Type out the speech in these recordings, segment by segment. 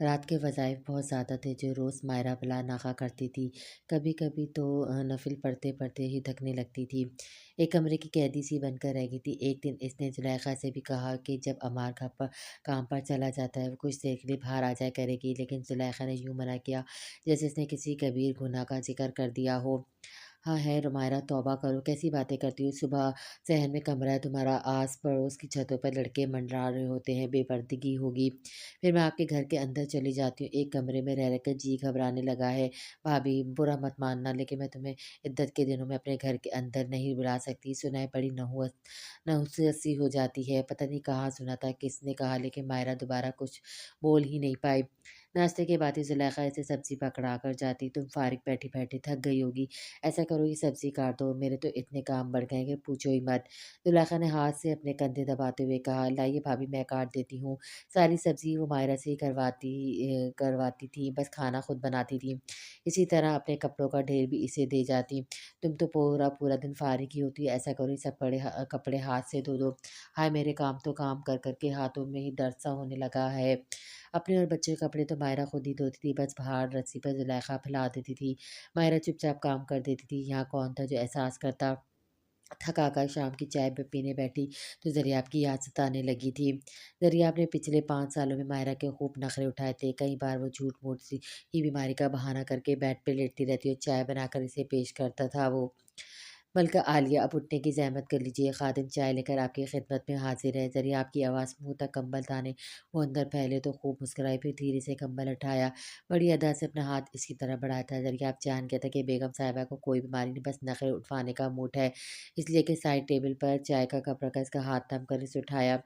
رات کے وظائف بہت زیادہ تھے جو روز مائرہ بلا ناغہ کرتی تھی۔ کبھی کبھی تو نفل پڑھتے پڑھتے ہی تھکنے لگتی تھی، ایک کمرے کی قیدی سی بن کر رہ گئی تھی۔ ایک دن اس نے زلیخا سے بھی کہا کہ جب عمار کام پر چلا جاتا ہے وہ کچھ دیر کے لیے باہر آ جایا کرے گی، لیکن زلیخا نے یوں منع کیا جیسے اس نے کسی کبیر گناہ کا ذکر کر دیا ہو۔ ہاں ہے رمائرہ، توبہ کرو، کیسی باتیں کرتی ہو؟ صبح صحن میں کمرہ ہے تمہارا، آس پڑوس کی چھتوں پر لڑکے منڈرا رہے ہوتے ہیں، بے پردگی ہوگی؟ پھر میں آپ کے گھر کے اندر چلی جاتی ہوں، ایک کمرے میں رہ کر جی گھبرانے لگا ہے۔ بھابھی برا مت ماننا، لیکن میں تمہیں عدت کے دنوں میں اپنے گھر کے اندر نہیں بلا سکتی۔ سنائے بڑی نحوست سی ہو جاتی ہے، پتہ نہیں کہاں سنا تھا، کس نے کہا، لیکن مائرہ دوبارہ کچھ بول ہی نہیں پائی۔ ناشتے کے بعد ہی زلیخا اسے سبزی پکڑا کر جاتی، تم فارغ بیٹھی بیٹھی تھک گئی ہوگی، ایسا کرو یہ سبزی کاٹ دو، میرے تو اتنے کام بڑھ گئے کہ پوچھو ہی مت۔ زلیخا نے ہاتھ سے اپنے کندھے دباتے ہوئے کہا، لائیے بھابھی میں کاٹ دیتی ہوں۔ ساری سبزی وہ مائرہ سے ہی کرواتی تھی، بس کھانا خود بناتی تھی، اسی طرح اپنے کپڑوں کا ڈھیر بھی اسے دے جاتی۔ تم تو پورا پورا دن فارغ ہی ہوتی، ایسا کرو یہ سب کپڑے ہاتھ سے دھو دو۔ ہائے میرے کام تو کام کر کر کے ہاتھوں میں ہی درد سا ہونے لگا ہے۔ اپنے اور بچے کے کپڑے تو مائرہ خود ہی دھوتی تھی، بس باہر رسی پر زلیخا پھیلا دیتی تھی، مائرہ چپ چاپ کام کر دیتی تھی۔ یہاں کون تھا جو احساس کرتا؟ تھکا کر شام کی چائے پینے بیٹھی تو دریاب کی یاد ستانے لگی تھی۔ دریاب نے پچھلے 5 سالوں میں مائرہ کے خوب نخرے اٹھائے تھے، کئی بار وہ جھوٹ موٹ سی ہی بیماری کا بہانہ کر کے بیڈ پہ لیٹتی رہتی اور چائے بنا کر اسے پیش کرتا تھا وہ۔ ملکہ عالیہ، اب اٹھنے کی زحمت کر لیجیے، خادم چائے لے کر آپ کی خدمت میں حاضر ہے۔ دریاب کی آواز منہ تک کمبل تانے وہ اندر پھیلے تو خوب مسکرائی، پھر دھیرے سے کمبل اٹھایا، بڑی ادا سے اپنا ہاتھ اس کی طرف بڑھایا تھا۔ دریاب جان گیا تھا کہ بیگم صاحبہ کو کوئی بیماری نہیں، بس نخرے اٹھوانے کا موڈ ہے، اس لیے کہ سائڈ ٹیبل پر چائے کا کپ رکھا، اس کا ہاتھ تھم کر اسے اٹھایا۔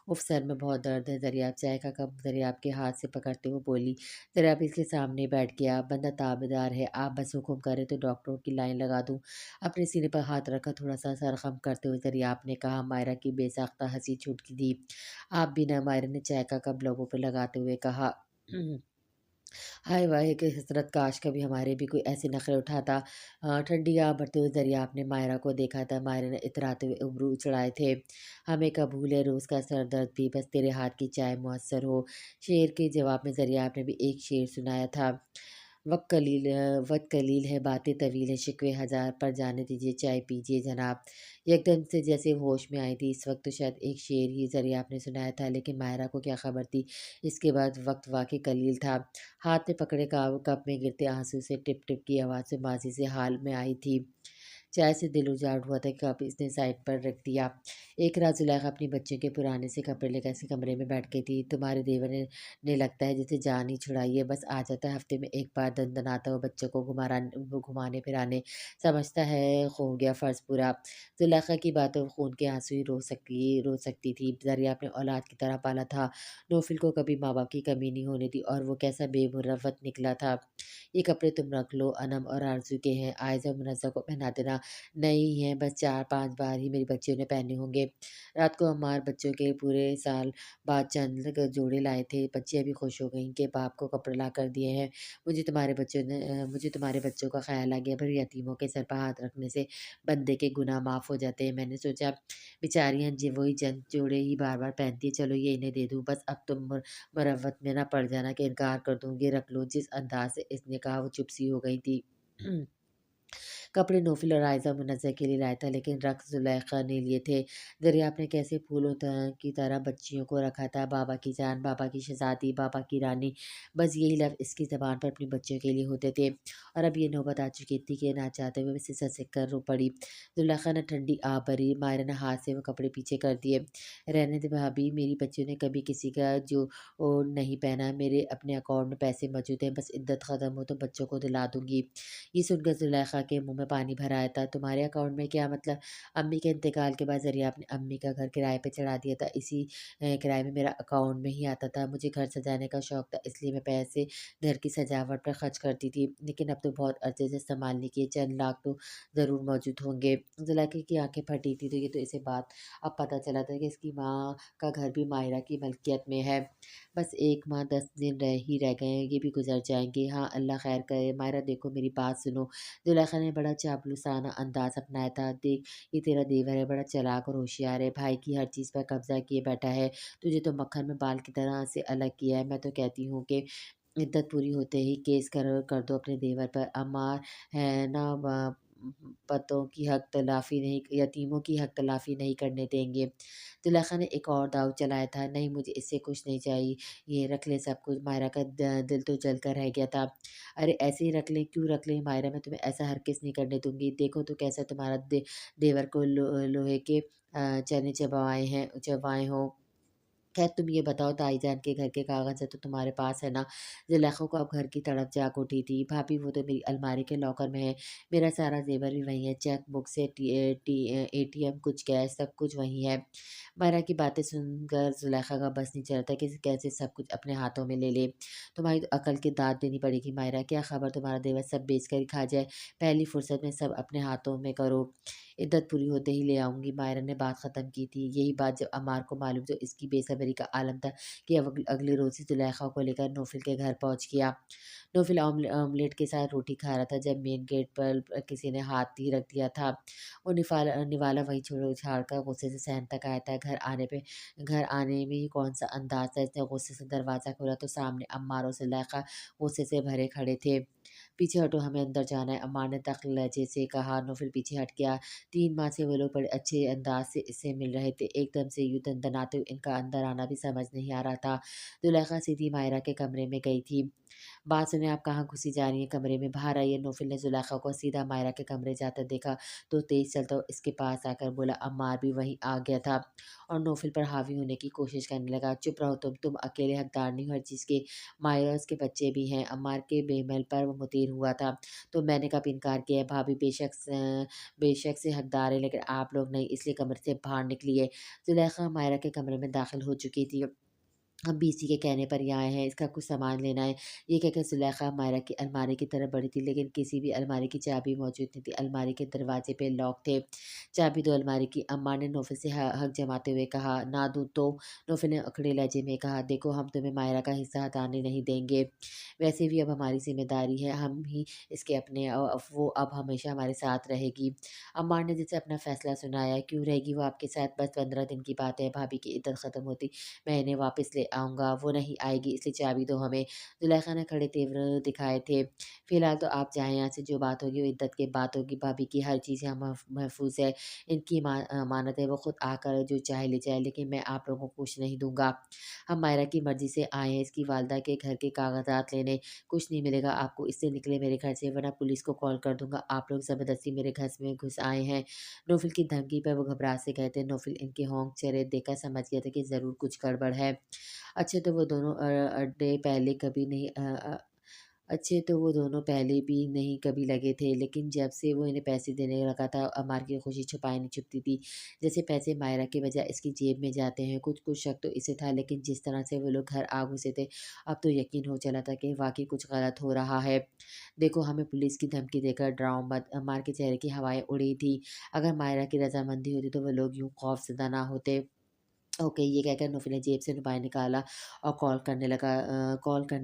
اف، سر میں بہت درد ہے۔ دریاب چائے کا کپ دریاب کے ہاتھ سے پکڑتے ہوئے بولی۔ دریاب اس کے سامنے بیٹھ گیا، بندہ تابیدار ہے، آپ بس حکم کریں تو ڈاکٹروں کی لائن لگا دوں۔ اپنے سینے پر ہاتھ رکھا تھوڑا سا سر خم کرتے ہوئے دریاب نے کہا۔ مائرہ کی بے ساختہ ہنسی چھوٹ دی۔ آپ بھی نہ؟ مائرہ نے چائے کا کپ لبوں پہ لگاتے ہوئے کہا۔ ہائے واہ کہ حسرت، کاش کبھی ہمارے بھی کوئی ایسے نخرے اٹھاتا۔ ٹھنڈی آب بڑھتے ہوئے دریاب نے مائرہ کو دیکھا تھا، مائرہ نے اتراتے ہوئے ابرو چڑھائے تھے، ہمیں قبول ہے روز کا سر درد بھی، بس تیرے ہاتھ کی چائے میسر ہو۔ شعر کے جواب میں دریاب نے بھی ایک شعر سنایا تھا، وقت قلیل ہے باتیں طویل ہے، شکوے ہزار پر جانے دیجیے چائے پیجیے جناب۔ یکدم سے جیسے ہوش میں آئی تھی، اس وقت تو شاید ایک شعر ہی دریاب نے سنایا تھا، لیکن مائرہ کو کیا خبر تھی اس کے بعد وقت واقعی قلیل تھا۔ ہاتھ میں پکڑے کپ میں گرتے آنسو سے ٹپ ٹپ کی آواز سے ماضی سے حال میں آئی تھی۔ چائے سے دل اجاڑ ہوا تھا کہ کپ اس نے سائڈ پر رکھ دیا۔ ایک رات زلیخا اپنی بچیوں کے پرانے سے کپڑے لے کر اس کمرے میں بیٹھ گئی تھی۔ تمہارے دیور نے لگتا ہے جیسے جان ہی چھڑائی ہے، بس آ جاتا ہے ہفتے میں ایک بار، دندناتا ہوا بچوں کو گھمانے پھرانے، سمجھتا ہے ہو گیا فرض پورا۔ زلیخا کی باتوں خون کے آنسو ہی رو سکتی تھی۔ دریاب نے اولاد کی طرح پالا تھا، نوفل کو کبھی ماں باپ کی کمی نہیں ہونے دی، اور وہ کیسا بے مروت نکلا تھا۔ یہ کپڑے تم رکھ لو، انم اور آرزو کے ہیں، عائزہ و منزہ کو پہنا دینا، نئے ہی ہیں، بس 4-5 بار ہی میری بچیوں نے پہنے ہوں گے۔ رات کو عمار بچوں کے پورے سال بعد چند جوڑے لائے تھے، بچیاں بھی خوش ہو گئیں کہ باپ کو کپڑے لا کر دیے ہیں۔ مجھے تمہارے بچوں کا خیال آ گیا، پھر یتیموں کے سر پر ہاتھ رکھنے سے بندے کے گناہ معاف ہو جاتے ہیں، میں نے سوچا بیچاریاں وہی چند جوڑے ہی بار بار پہنتی ہیں، چلو یہ انہیں دے دوں، بس اب تم مروت میں نہ پڑ جانا کہ انکار کر دوں گی، رکھ لو۔ جس انداز سے اس نے کہا وہ چپ سی ہو گئی تھی۔ کپڑے نوفل اور عائزہ منزہ کے لیے لایا تھا، لیکن رقص زلیخا نے لیے تھے۔ دریاب نے کیسے پھولوں کی طرح بچیوں کو رکھا تھا، بابا کی جان، بابا کی شہزادی، بابا کی رانی، بس یہی لفظ اس کی زبان پر اپنی بچیوں کے لیے ہوتے تھے، اور اب یہ نوبت آ چکی تھی کہ نہ چاہتے ہوئے اسے سسک کر رو پڑی۔ زلیخا نے ٹھنڈی آب بھری، مائرہ نے ہاتھ سے وہ کپڑے پیچھے کر دیے۔ رہنے دے بھابھی، میری بچیوں نے کبھی کسی کا جو نہیں پہنا، میرے اپنے اکاؤنٹ میں پیسے موجود ہیں، بس عدت ختم ہو تو بچوں کو دلا دوں گی۔ یہ سن کر زلیخا کے منہ میں پانی بھر آیا تھا۔ تمہارے اکاؤنٹ میں کیا مطلب؟ امی کے انتقال کے بعد دریاب نے امی کا گھر کرائے پہ چڑھا دیا تھا، اسی کرائے میں میرا اکاؤنٹ میں ہی آتا تھا، مجھے گھر سجانے کا شوق تھا، اس لیے میں پیسے گھر کی سجاوٹ پر خرچ کرتی تھی، لیکن اب تو بہت عرصے سے استعمال نہیں کیے، چند لاکھ تو ضرور موجود ہوں گے۔ زلیخا کی آنکھیں پھٹی تھی، تو یہ تو اسے بات اب پتہ چلا تھا کہ اس کی ماں کا گھر بھی مائرہ کی ملکیت میں ہے۔ بس 1 ماہ 10 دن رہ گئے ہیں، یہ بھی گزر جائیں گے، ہاں اللہ خیر کرے۔ مائرہ دیکھو میری بات سنو۔ زلیخا نے بڑا बड़ा चापलूसाना अंदाज अपनाया था। देख, ये तेरा देवर है, बड़ा चालाक और होशियार है, भाई की हर चीज़ पर कब्जा किए बैठा है। तुझे तो मक्खन में बाल की तरह से अलग किया है। मैं तो कहती हूँ कि इद्दत पूरी होते ही केस कर दो अपने देवर पर। अम्मार है ना, पतों की हक तलाफ़ी नहीं, यतीमों की हक तलाफ़ी नहीं करने देंगे। जुलेखा ने एक और दाँव चलाया था, नहीं मुझे इससे कुछ नहीं चाहिए, ये रख ले सब कुछ। मायरा का दिल तो जल कर रह गया था। अरे ऐसे ही रख लें, क्यों रख लें मायरा, मैं तुम्हें ऐसा हरगिज़ नहीं करने दूँगी। देखो तो कैसा तुम्हारा देवर को लोहे के चने चबाए हों। खैर तुम ये बताओ, ताईजान के घर के कागज़ तो तुम्हारे पास है ना? ज़ुलेखा को अब घर की तड़प जाग उठी थी। भाभी वो तो मेरी अलमारी के लॉकर में है। मेरा सारा ज़ेवर भी वहीं है। चेक बुक से एटीएम, कुछ कैश, सब कुछ वहीं है। मायरा की बातें सुनकर ज़ुलेखा का बस नहीं चलता कि कैसे सब कुछ अपने हाथों में ले ले। तुम्हारी तो अकल की दाद देनी पड़ेगी मायरा। क्या ख़बर तुम्हारा देवर सब बेच कर ही खा जाए। पहली फुर्सत में सब अपने हाथों में करो। इद्दत पूरी होते ही ले आऊँगी। मायरा ने बात ख़त्म की थी। यही बात जब अम्मार को मालूम तो इसकी बेसब्री का आलम था कि अब अगले रोज़ ही ज़ुलेखा को लेकर नौफ़िल के घर पहुँच गया। नौफ़िल ऑमलेट के साथ रोटी खा रहा था जब मेन गेट पर किसी ने हाथ ही रख दिया था। वो निवाला वहीं छोड़ छाड़ कर गुस्से से सहन तक आया था। घर आने में ही कौन-सा अंदाज़ था, इसने गुस्से से दरवाज़ा खोला तो सामने अम्मार और ज़ुलेखा गुस्से से भरे खड़े थे। पीछे हटो, हमें अंदर जाना है, अम्मार ने तख्त लहजे से कहा। नौफ़िल पीछे हट गया। 3 माह से वो लोग बड़े अच्छे अंदाज से इससे मिल रहे थे। एकदम से यूँ दनदनाते हुए इनका अंदर आना भी समझ नहीं आ रहा था। ज़ुलेखा सीधी मायरा के कमरे में गई थी। बात सुने, आप कहाँ घुसी जा रही हैं कमरे में, बाहर आइए। नौफ़िल ने ज़ुलेखा को सीधा मायरा के कमरे जाता देखा तो तेज़ चलता हुआ इसके पास आकर बोला। अम्मार भी वहीं आ गया था और नौफ़िल पर हावी होने की कोशिश करने लगा। चुप रहो तुम अकेले हकदार नहीं हो हर चीज़ के। मायरा और उसके बच्चे भी हैं। अम्मार के बेमहल पर वो मुतीर हुआ था तो मैंने कब इनकार किया है। भाभी बेशक से हकदार है, लेकिन आप लोग नहीं, इसलिए कमरे से बाहर निकलिए। ज़ुलेखा मायरा के कमरे में दाखिल हो चुकी थी। हम भी इसी के कहने पर यहाँ आए हैं, इसका कुछ सामान लेना है। ये कहकर ज़ुलेखा मायरा की अलमारी की तरफ बढ़ी थी, लेकिन किसी भी अलमारी की चाबी मौजूद नहीं थी। अलमारी के दरवाजे पे लॉक थे। चाबी दो अलमारी की। अम्मा ने नौफ़िल से हक जमाते हुए कहा। ना दूँ तो? नौफ़िल ने अकड़े लहजे में कहा। देखो, हम तुम्हें मायरा का हिस्सा हटाने नहीं देंगे। वैसे भी अब हमारी ज़िम्मेदारी है, हम ही इसके अपने, वो अब हमेशा हमारे साथ रहेगी। अम्मा ने जैसे अपना फ़ैसला सुनाया। क्यों रहेगी वो आपके साथ? बस 15 दिन की बात है, भाभी की इद्दत ख़त्म होती मैं इन्हें वापस ले आऊँगा। वो नहीं आएगी, इसलिए चाबी दो हमें। ज़ुलेखा ने खड़े तेवर दिखाए थे। फ़िलहाल तो आप जाएँ यहाँ से, जो बात होगी वो इद्दत की बात होगी। भाभी की हर चीज़ यहाँ महफ़ूज़ है। इनकी अमानत है, वो खुद आकर जो चाहे ले जाए, लेकिन मैं आप लोगों को कुछ नहीं दूँगा। हम मायरा की मर्ज़ी से आए हैं इसकी वालिदा के घर के कागज़ात लेने। कुछ नहीं मिलेगा आपको, इससे निकले मेरे घर से, वरना पुलिस को कॉल कर दूँगा। आप लोग ज़बरदस्ती मेरे घर में घुस आए हैं। नौफ़िल की धमकी पर वो घबराहट से गए थे। नौफ़िल इनके होंठ चेहरे देखकर समझ गया था कि ज़रूर कुछ गड़बड़ है। अच्छे तो वो दोनों अड्डे पहले कभी नहीं अच्छे तो वो दोनों पहले भी नहीं कभी लगे थे, लेकिन जब से वो इन्हें पैसे देने लगा था, अमार की खुशी छुपाई नहीं छुपती थी। जैसे पैसे मायरा के बजाय इसकी जेब में जाते हैं। कुछ शक तो इसे था, लेकिन जिस तरह से वो लोग घर आ घुसे थे, अब तो यकीन हो चला था कि वाक़ई कुछ गलत हो रहा है। देखो, हमें पुलिस की धमकी देकर डराओ मत। अमार के चेहरे की हवाएँ उड़ी थी। अगर मायरा की रज़ामंदी होती तो वो लोग यूँ खौफ़ज़दा ना होते। ओके, ये कहकर नूफ़ी ने जेब से मोबाइल निकाला और कॉल करने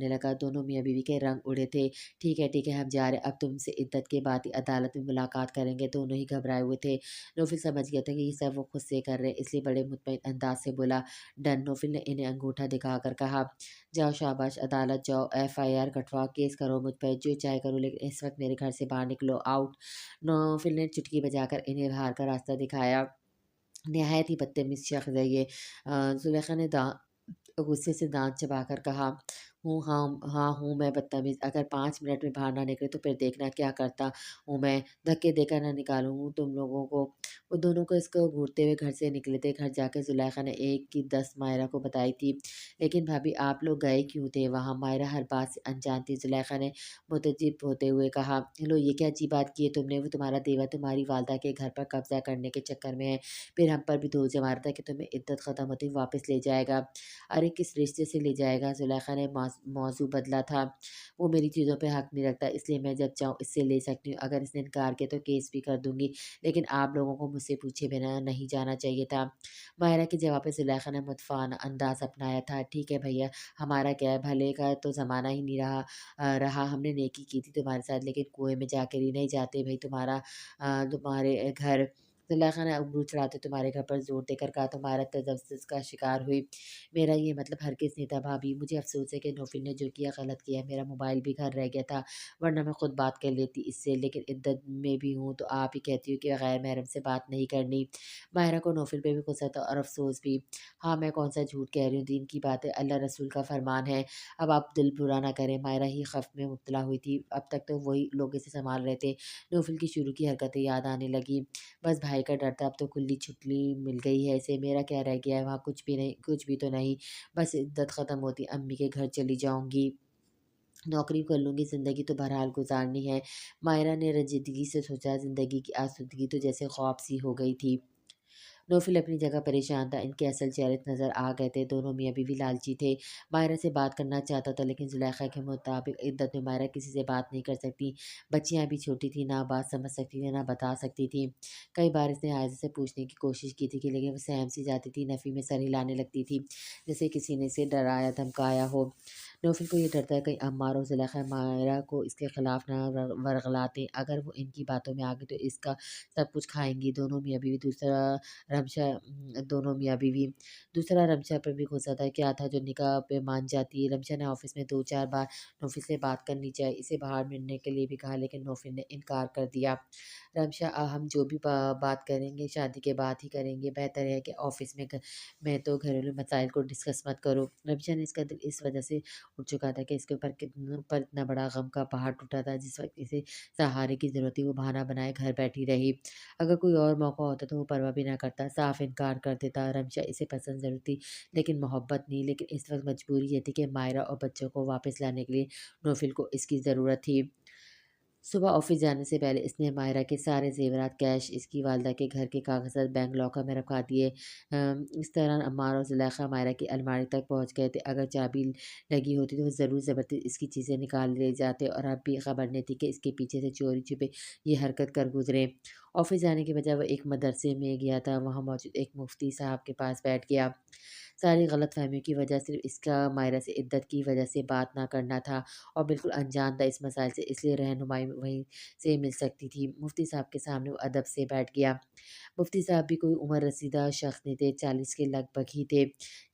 लगा। दोनों मियाँ-बीवी के रंग उड़े थे। ठीक है, हम जा रहे हैं, अब तुमसे इद्दत के बाद ही अदालत में मुलाकात करेंगे। दोनों ही घबराए हुए थे। नूफ़िल समझ गया था कि ये सब वो खुद से कर रहे हैं, इसलिए बड़े मुतमईन अंदाज़ से बोला, डन। नूफ़िल ने इन्हें अंगूठा दिखाकर कहा, जाओ शाबाश, अदालत जाओ, एफ़आईआर कटवाओ, केस करो मुझ पर, जो चाहे करो, लेकिन इस वक़्त मेरे घर से बाहर निकलो, आउट। नूफ़िल ने चुटकी बजाकर इन्हें बाहर का रास्ता दिखाया। निहायत ही बदतमीज़ शख़्स है ये। ज़ुलेख़ा ने गुस्से से दाँत चबाकर कहा, हाँ हूँ मैं बदतमीज़। अगर 5 मिनट में बाहर ना निकले तो फिर देखना क्या करता हूँ मैं। धक्के देकर ना निकालूँ तुम लोगों को। वो दोनों को इसको घूरते हुए घर से निकले थे। घर जाकर ज़ुलेख़ा ने 1 की 10 मायरा को बताई थी। लेकिन भाभी, आप लोग गए क्यों थे वहाँ? मायरा हर बात से अनजान थी। ज़ुलेख़ा ने मुतज़्ज़िब होते हुए कहा, लो ये क्या अजीब बात की है तुमने? वो तुम्हारा देवर तुम्हारी वालिदा के घर पर कब्ज़ा करने के चक्कर में है। फिर हम पर भी दोष जमा रहा था कि तुम्हें इद्दत ख़त्म होते ही वापस ले जाएगा। अरे किस रिश्ते से ले जाएगा? ज़ुलेख़ा ने موضوع بدला था। वो मेरी चीज़ों पे हक नहीं रखता, इसलिए मैं जब चाहूँ इससे ले सकती हूँ। अगर इसने इनकार किया तो केस भी कर दूँगी, लेकिन आप लोगों को मुझसे पूछे बिना नहीं जाना चाहिए था। माहिरा के जवाब पे ज़ुलेखा ने मुतफ़ाना अंदाज़ अपनाया था। ठीक है भैया, हमारा क्या है, भले का तो ज़माना ही नहीं रहा, हमने नेकी की थी तुम्हारे साथ, लेकिन कुएँ में जाकर ही नहीं जाते भई तुम्हारे घर। ज़ुलेखा ने अबरू चढ़ाते तुम्हारे घर पर ज़ोर देकर कहा, तुम्हारा तजस्सुस का शिकार हुई। मेरा ये मतलब हरगिज़ नहीं था भाभी, मुझे अफ़सोस है कि नौफ़िल ने जो किया गलत किया। मेरा मोबाइल भी घर रह गया था, वरना मैं खुद बात कर लेती इससे, लेकिन इद्दत में भी हूँ तो आप ही कहती हो कि गैर महरम से बात नहीं करनी। माहिरा को नौफ़िल पे भी गुस्सा था और अफ़सोस भी। हाँ, मैं कौन-सा झूठ कह रही हूँ, दीन की बात है, अल्लाह रसूल का फ़रमान है। अब आप दिल बुरा ना करें, माहिरा ही ख़ौफ़ में मुब्तला हुई थी। अब तक तो वही लोग इसे सँभाल रहे थे। नौफ़िल की शुरू की हरकतें याद आने लगीं। बस भाई का डर था, अब तो खुली छुट्टी मिल गई है इसे, मेरा क्या रह गया है वहाँ, कुछ भी तो नहीं। बस इद्दत ख़त्म होती अम्मी के घर चली जाऊँगी। नौकरी कर लूँगी, ज़िंदगी तो बहरहाल गुज़ारनी है। माहिरा ने रंजीदगी से सोचा, ज़िंदगी की आसूदगी तो जैसे ख्वाब सी हो गई थी। नौफ़िल अपनी जगह परेशान था, इनके असल चेहरे नज़र आ गए थे, दोनों मियाँ-बीवी लालची थे। माहिरा से बात करना चाहता था, लेकिन ज़ुलेखा के मुताबिक इद्दत में माहिरा किसी से बात नहीं कर सकती। बच्चियाँ भी छोटी थीं, ना बात समझ सकती थीं, ना बता सकती थीं। कई बार इसने आयशा से पूछने की कोशिश की थी, लेकिन वो सहम-सी जाती थी, नफ़ी में सर हिलाने लगती थी, जैसे किसी ने इसे डराया-धमकाया हो। नौफ़िल को ये डर था कहीं अम्मार और ज़ुलेखा माहिरा को इसके खिलाफ़ ना वरगलाते। अगर वो इनकी बातों में आ गई तो इसका सब कुछ खाएँगी। दोनों मियाँ-बीवी। दूसरा रमशा पर भी गुस्सा था, क्या था जो निकाह पे मान जाती। रमशा ने ऑफ़िस में 2-4 बार नौफ़िल से बात करनी चाहिए, इसे बाहर मिलने के लिए भी कहा, लेकिन नौफ़िल ने इनकार कर दिया। रमशा, हम जो भी बात करेंगे शादी के बाद ही करेंगे, बेहतर है कि ऑफ़िस में तो घरेलू मसाइल को डिस्कस मत करो। रमशा ने इसका दिल इस वजह से उठ चुका था कि इसके ऊपर इतना बड़ा गम का पहाड़ टूटा था, जिस वक़्त इसे सहारे की ज़रूरत थी, वो बहाना बनाए घर बैठी रही। अगर कोई और मौका होता तो वो परवाह भी ना करता, साफ इनकार कर देता। रमशा इसे पसंद ज़रूर थी, लेकिन मोहब्बत नहीं। लेकिन इस वक़्त मजबूरी ये थी कि मायरा और बच्चों को वापस लाने के लिए नौफ़िल को इसकी ज़रूरत थी। सुबह ऑफिस जाने से पहले इसने माहिरा के सारे ज़ेवरात, कैश, इसकी वालदा के घर के कागज़ात बैंक लॉकर में रखवा दिए। इस तरह अम्मार और ज़ुलेखा माहिरा की अलमारी तक पहुँच गए थे। अगर चाबी लगी होती तो वो ज़रूर ज़बरदस्ती इसकी चीज़ें निकाल ले जाते, और अब भी खबर नहीं थी कि इसके पीछे से चोरी-छुपे ये हरकत कर गुज़रे। ऑफिस जाने के बजाय वो एक मदरसे में गया था, वहाँ मौजूद एक मुफ्ती साहब के पास बैठ गया। सारी गलतफ़हमियों की वजह सिर्फ़ इसका मायरा से इद्दत की वजह से बात ना करना था, और बिल्कुल अनजान था इस मसाइल से, इसलिए रहनुमाई वहीं से मिल सकती थी। मुफ्ती साहब के सामने वो अदब से बैठ गया। मुफ्ती साहब भी कोई उम्र रसीदा शख़्स नहीं थे, 40 के लगभग ही थे।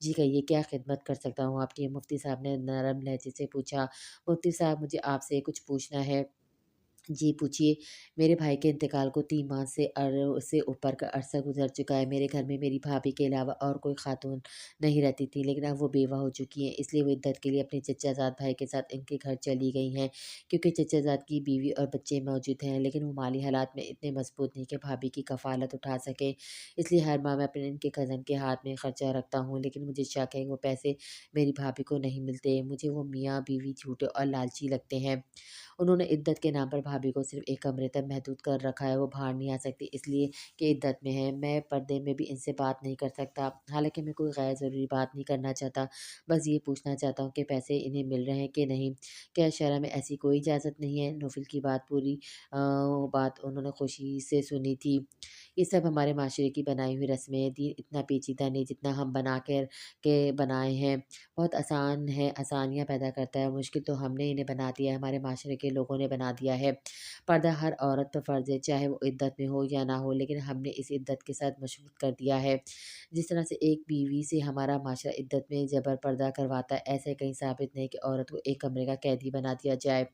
जी कहिए, क्या खिदमत कर सकता हूँ आपकी? मुफ्ती साहब ने नरम लहजे से पूछा। मुफ्ती साहब, मुझे आपसे कुछ पूछना है। जी पूछिए। मेरे भाई के इंतकाल को 3 माह से ऊपर का अरसा गुज़र चुका है। मेरे घर में मेरी भाभी के अलावा और कोई ख़ातून नहीं रहती थी, लेकिन अब वो बेवा हो चुकी हैं, इसलिए वो इद्दत के लिए अपने चचाज़ाद भाई के साथ इनके घर चली गई हैं। क्योंकि चचाज़ाद की बीवी और बच्चे मौजूद हैं, लेकिन वो माली हालात में इतने मज़बूत नहीं कि भाभी की कफ़ालत उठा सकें। इसलिए हर माह मैं अपने इनके कज़न के हाथ में खर्चा रखता हूँ, लेकिन मुझे शक है कि वो पैसे मेरी भाभी को नहीं मिलते। मुझे वो मियाँ-बीवी झूठे और लालची लगते हैं। उन्होंने इद्दत के नाम पर भाभी को सिर्फ़ एक कमरे तक महदूद कर रखा है, वो बाहर नहीं आ सकती इसलिए कि इद्दत में है। मैं पर्दे में भी इनसे बात नहीं कर सकता। हालाँकि मैं कोई गैर ज़रूरी बात नहीं करना चाहता, बस ये पूछना चाहता हूँ कि पैसे इन्हें मिल रहे हैं कि नहीं? क्या शरअ में ऐसी कोई इजाज़त नहीं है? नौफ़िल की बात उन्होंने खुशी से सुनी थी। ये सब हमारे माशरे की बनाई हुई रस्में हैं, दीन इतना पेचीदा नहीं जितना हम बना कर के बनाए हैं। बहुत आसान है, आसानियाँ पैदा करता है, मुश्किल तो हमने इन्हें बना दिया है, हमारे माशरे के लोगों ने बना दिया है। पर्दा हर औरत पर फ़र्ज़ है, चाहे वो इद्दत में हो या ना हो, लेकिन हमने इस इद्दत के साथ मशरूत कर दिया है। जिस तरह से एक बीवी से हमारा माशरा इद्दत में ज़बर पर्दा करवाता है, ऐसे कहीं साबित नहीं कि औरत को एक कमरे का कैदी बना दिया जाए।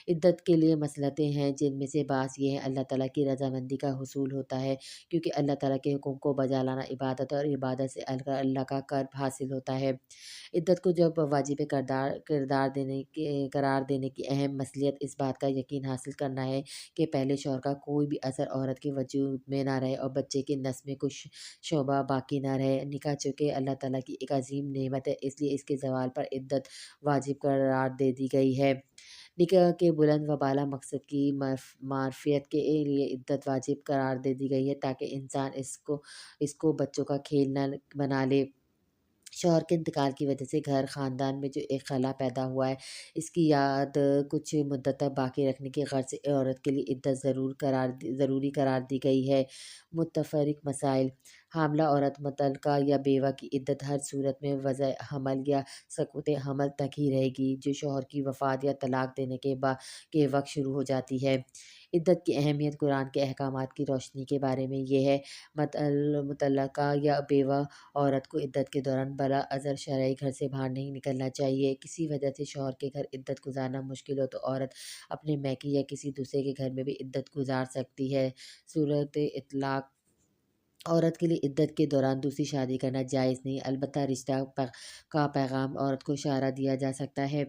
इद्दत के लिए मसलतें हैं, जिनमें से बाज़ ये हैं, अल्लाह ताला की रज़ामंदी का हुसूल होता है, क्योंकि अल्लाह ताला के हुक्म को बजा लाना इबादत है, और इबादत से अल्लाह का कर्ब हासिल होता है। इद्दत को जब वाजिब करार देने की अहम मसलियत इस बात का यकीन हासिल करना है कि पहले शौहर का कोई भी असर औरत के वजूद में ना रहे, और बच्चे के नस्ल में कुछ शोभा बाकी ना रहे। निकाह चूँकि अल्लाह ताला की एक अज़ीम नेमत है, इसलिए इसके ज़वाल पर इद्दत वाजिब करार दे दी गई है। निकाह के बुलंद व बाला मकसद की मारफ़ियत के लिए इद्दत वाजिब करार दे दी गई है, ताकि इंसान इसको इसको बच्चों का खेल ना बना ले। شوہر کے انتقال کی وجہ سے گھر خاندان میں جو ایک خلا پیدا ہوا ہے، اس کی یاد کچھ مدت تک باقی رکھنے کی غرض سے عورت کے لیے عدت ضروری قرار دی گئی ہے۔ متفرق مسائل: حاملہ عورت مطلقہ یا بیوہ کی عدت ہر صورت میں وضع حمل یا سقوط حمل تک ہی رہے گی، جو شوہر کی وفات یا طلاق دینے کے وقت شروع ہو جاتی ہے۔ عدت کی اہمیت: قرآن کے احکامات کی روشنی کے بارے میں یہ ہے، مطلقہ یا بیوہ عورت کو عدت کے دوران بلا عذر شرعی گھر سے باہر نہیں نکلنا چاہیے۔ کسی وجہ سے شوہر کے گھر عدت گزارنا مشکل ہو تو عورت اپنے میکے یا کسی دوسرے کے گھر میں بھی عدت گزار سکتی ہے۔ صورت اطلاق: عورت کے لیے عدت کے دوران دوسری شادی کرنا جائز نہیں، البتہ رشتہ کا پیغام عورت کو اشارہ دیا جا سکتا ہے۔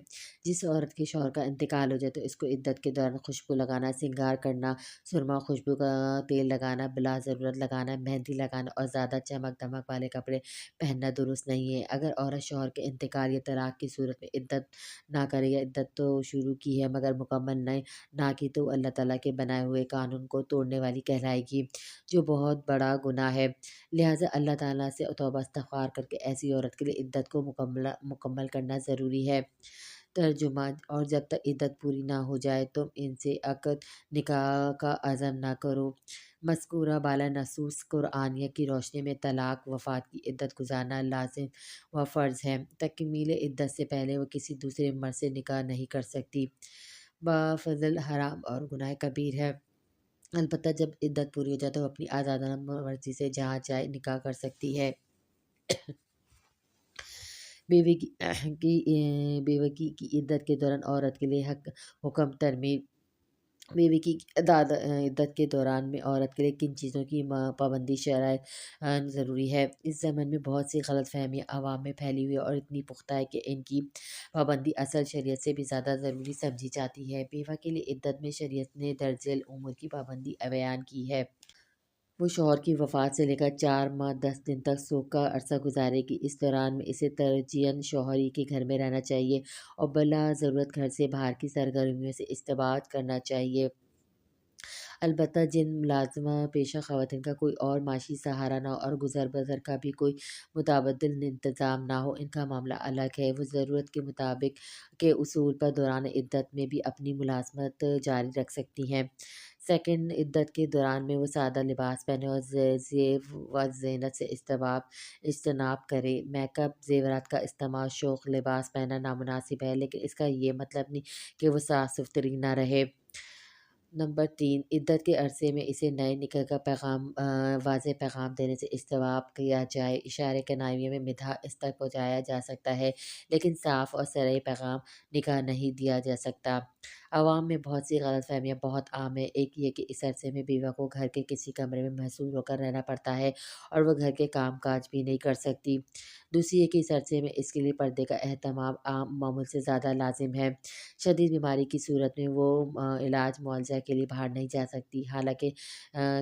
جس عورت کے شوہر کا انتقال ہو جائے تو اس کو عدت کے دوران خوشبو لگانا، سنگار کرنا، سرما خوشبو کا تیل لگانا، بلا ضرورت لگانا، مہندی لگانا اور زیادہ چمک دمک والے کپڑے پہننا درست نہیں ہے۔ اگر عورت شوہر کے انتقال یا طلاق کی صورت میں عدت نہ کرے یا عدت تو شروع کی ہے مگر مکمل نہ کی تو اللہ تعالیٰ کے بنائے ہوئے قانون کو توڑنے والی کہلائے گی، جو بہت بڑا گناہ ہے۔ لہٰذا اللہ تعالیٰ سے توبہ استغفار کر کے ایسی عورت کے لیے عدت کو مکمل کرنا ضروری ہے۔ ترجمہ: اور جب تک عدت پوری نہ ہو جائے تم ان سے عقد نکاح کا عزم نہ کرو۔ مذکورہ بالا نصوص قرآنیہ کی روشنی میں طلاق، وفات کی عدت گزارنا لازم و فرض ہے۔ تکمیل عدت سے پہلے وہ کسی دوسرے مرد سے نکاح نہیں کر سکتی۔ بافضل حرام اور گناہ کبیر ہے، البتہ جب عدت پوری ہو جائے تو وہ اپنی آزادانہ مرضی سے جہاں چاہے نکاح کر سکتی ہے۔ بیوگی کی عدت کے دوران عورت کے لیے حکم ترمیم: بیوی کی عدت کے دوران میں عورت کے لیے کن چیزوں کی پابندی شرعاً ضروری ہے؟ اس زمن میں بہت سی غلط فہمیاں عوام میں پھیلی ہوئی اور اتنی پختہ ہے کہ ان کی پابندی اصل شریعت سے بھی زیادہ ضروری سمجھی جاتی ہے۔ بیوہ کے لیے عدت میں شریعت نے درج ذیل امور کی پابندی بیان کی ہے۔ وہ شوہر کی وفات سے لے کر 4 ماہ 10 دن تک سوگ کا عرصہ گزارے گی۔ اس دوران میں اسے ترجیحاً شوہر ہی کے گھر میں رہنا چاہیے اور بلا ضرورت گھر سے باہر کی سرگرمیوں سے اجتناب کرنا چاہیے۔ البتہ جن ملازمہ پیشہ خواتین کا کوئی اور معاشی سہارا نہ ہو اور گزر بسر کا بھی کوئی متبادل انتظام نہ ہو، ان کا معاملہ الگ ہے۔ وہ ضرورت کے مطابق کے اصول پر دوران عدت میں بھی اپنی ملازمت جاری رکھ سکتی ہیں۔ سیکنڈ، عدت کے دوران میں وہ سادہ لباس پہنے اور زیب و زینت سے اجتناب کرے۔ میک اپ، زیورات کا استعمال، شوخ لباس پہننا نامناسب ہے، لیکن اس کا یہ مطلب نہیں کہ وہ صاف ستھری نہ رہے۔ نمبر 3، عدت کے عرصے میں اسے نئے نکاح کا واضح پیغام دینے سے اجتناب کیا جائے۔ اشارے کنایوں میں مداح اس تک پہنچایا جا سکتا ہے، لیکن صاف اور صریح پیغام نکاح نہیں دیا جا سکتا۔ عوام میں بہت سی غلط فہمیاں بہت عام ہیں۔ ایک یہ کہ اس عرصے میں بیوہ کو گھر کے کسی کمرے میں محصور ہو کر رہنا پڑتا ہے اور وہ گھر کے کام کاج بھی نہیں کر سکتی۔ دوسری یہ کہ اس عرصے میں اس کے لیے پردے کا اہتمام عام معمول سے زیادہ لازم ہے۔ شدید بیماری کی صورت میں وہ علاج معالجہ کے لیے باہر نہیں جا سکتی، حالانکہ